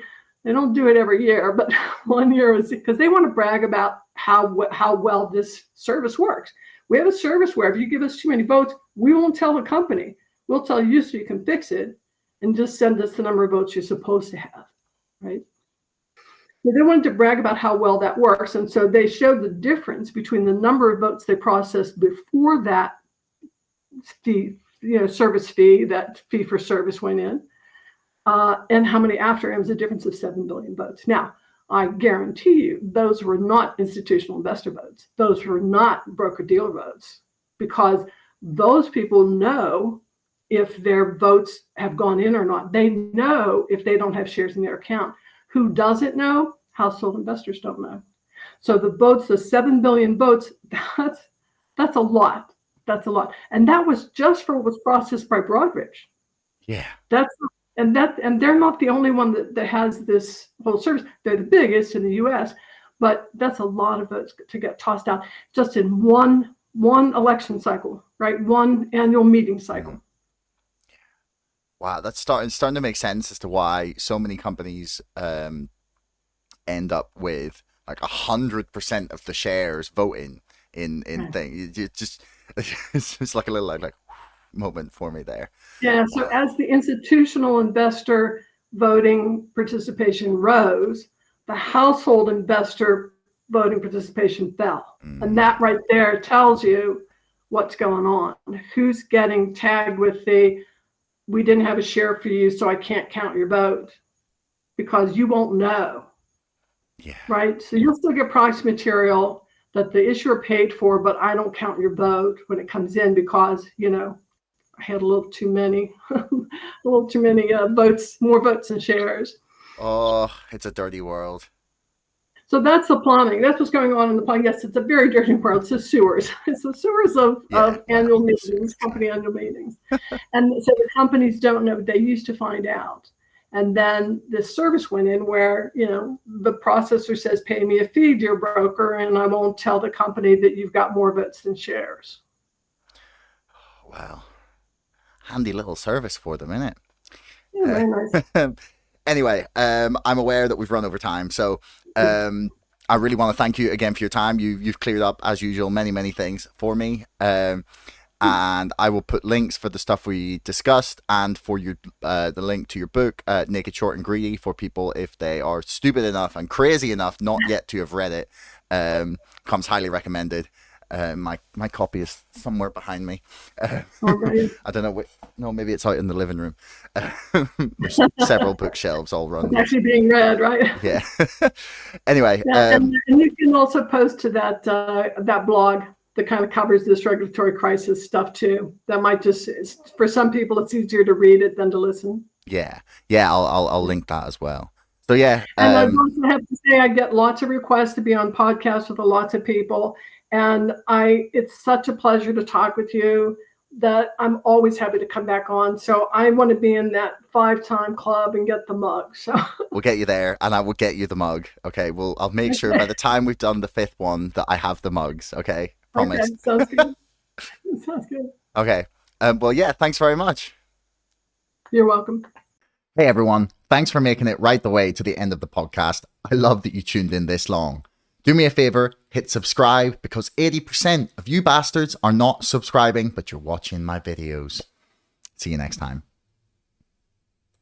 don't do it every year, but one year was because they want to brag about how well this service works. We have a service where if you give us too many votes, we won't tell the company. We'll tell you so you can fix it and just send us the number of votes you're supposed to have, right? So they wanted to brag about how well that works. And so they showed the difference between the number of votes they processed before that fee, service fee, that fee for service went in, and how many after. It was a difference of 7 billion votes. Now, I guarantee you, those were not institutional investor votes. Those were not broker-dealer votes, because those people know if their votes have gone in or not. They know if they don't have shares in their account. Who doesn't know? Household investors don't know. So the votes, the 7 billion votes, that's a lot. That's a lot. And that was just for what was processed by Broadridge. Yeah. And they're not the only one that has this whole service. They're the biggest in the US, but that's a lot of votes to get tossed out just in one election cycle, right? One annual meeting cycle. Wow, that's starting to make sense as to why so many companies end up with like 100% of the shares voting in things. It's just like a little like moment for me there. Yeah, so as the institutional investor voting participation rose, the household investor voting participation fell. And that right there tells you what's going on. Who's getting tagged with we didn't have a share for you, so I can't count your vote, because you won't know. Yeah. Right? So you'll still get proxy material that the issuer paid for, but I don't count your vote when it comes in because, I had a little too many votes, more votes than shares. Oh, it's a dirty world. So that's the plumbing. That's what's going on in the plumbing. Yes, it's a very dirty world. It's the sewers. It's the sewers of annual meetings, company annual meetings. And so the companies don't know. They used to find out. And then this service went in where, the processor says, pay me a fee, dear broker, and I won't tell the company that you've got more votes than shares. Wow. Handy little service for them, isn't it? Yeah, very nice. Anyway, I'm aware that we've run over time. So I really want to thank you again for your time. You've cleared up, as usual, many things for me. And I will put links for the stuff we discussed and for your the link to your book, Naked, Short and Greedy, for people if they are stupid enough and crazy enough not yet to have read it. Comes highly recommended. My copy is somewhere behind me. I don't know. No, maybe it's out in the living room. There's several bookshelves all run. It's actually being read, right? Yeah. Anyway. And you can also post to that blog that kind of covers this regulatory crisis stuff too. That might for some people, it's easier to read it than to listen. Yeah. I'll link that as well. So yeah. And I also have to say, I get lots of requests to be on podcasts with lots of people, and it's such a pleasure to talk with you that I'm always happy to come back on. So I want to be in that 5-time club and get the mug. So we'll get you there, and I will get you the mug. Okay. I'll make sure by the time we've done the 5th one that I have the mugs. Okay. Promise. Okay, sounds good. Sounds good. Okay. Well, yeah, thanks very much. You're welcome. Hey, everyone. Thanks for making it right the way to the end of the podcast. I love that you tuned in this long. Do me a favor, hit subscribe, because 80% of you bastards are not subscribing, but you're watching my videos. See you next time.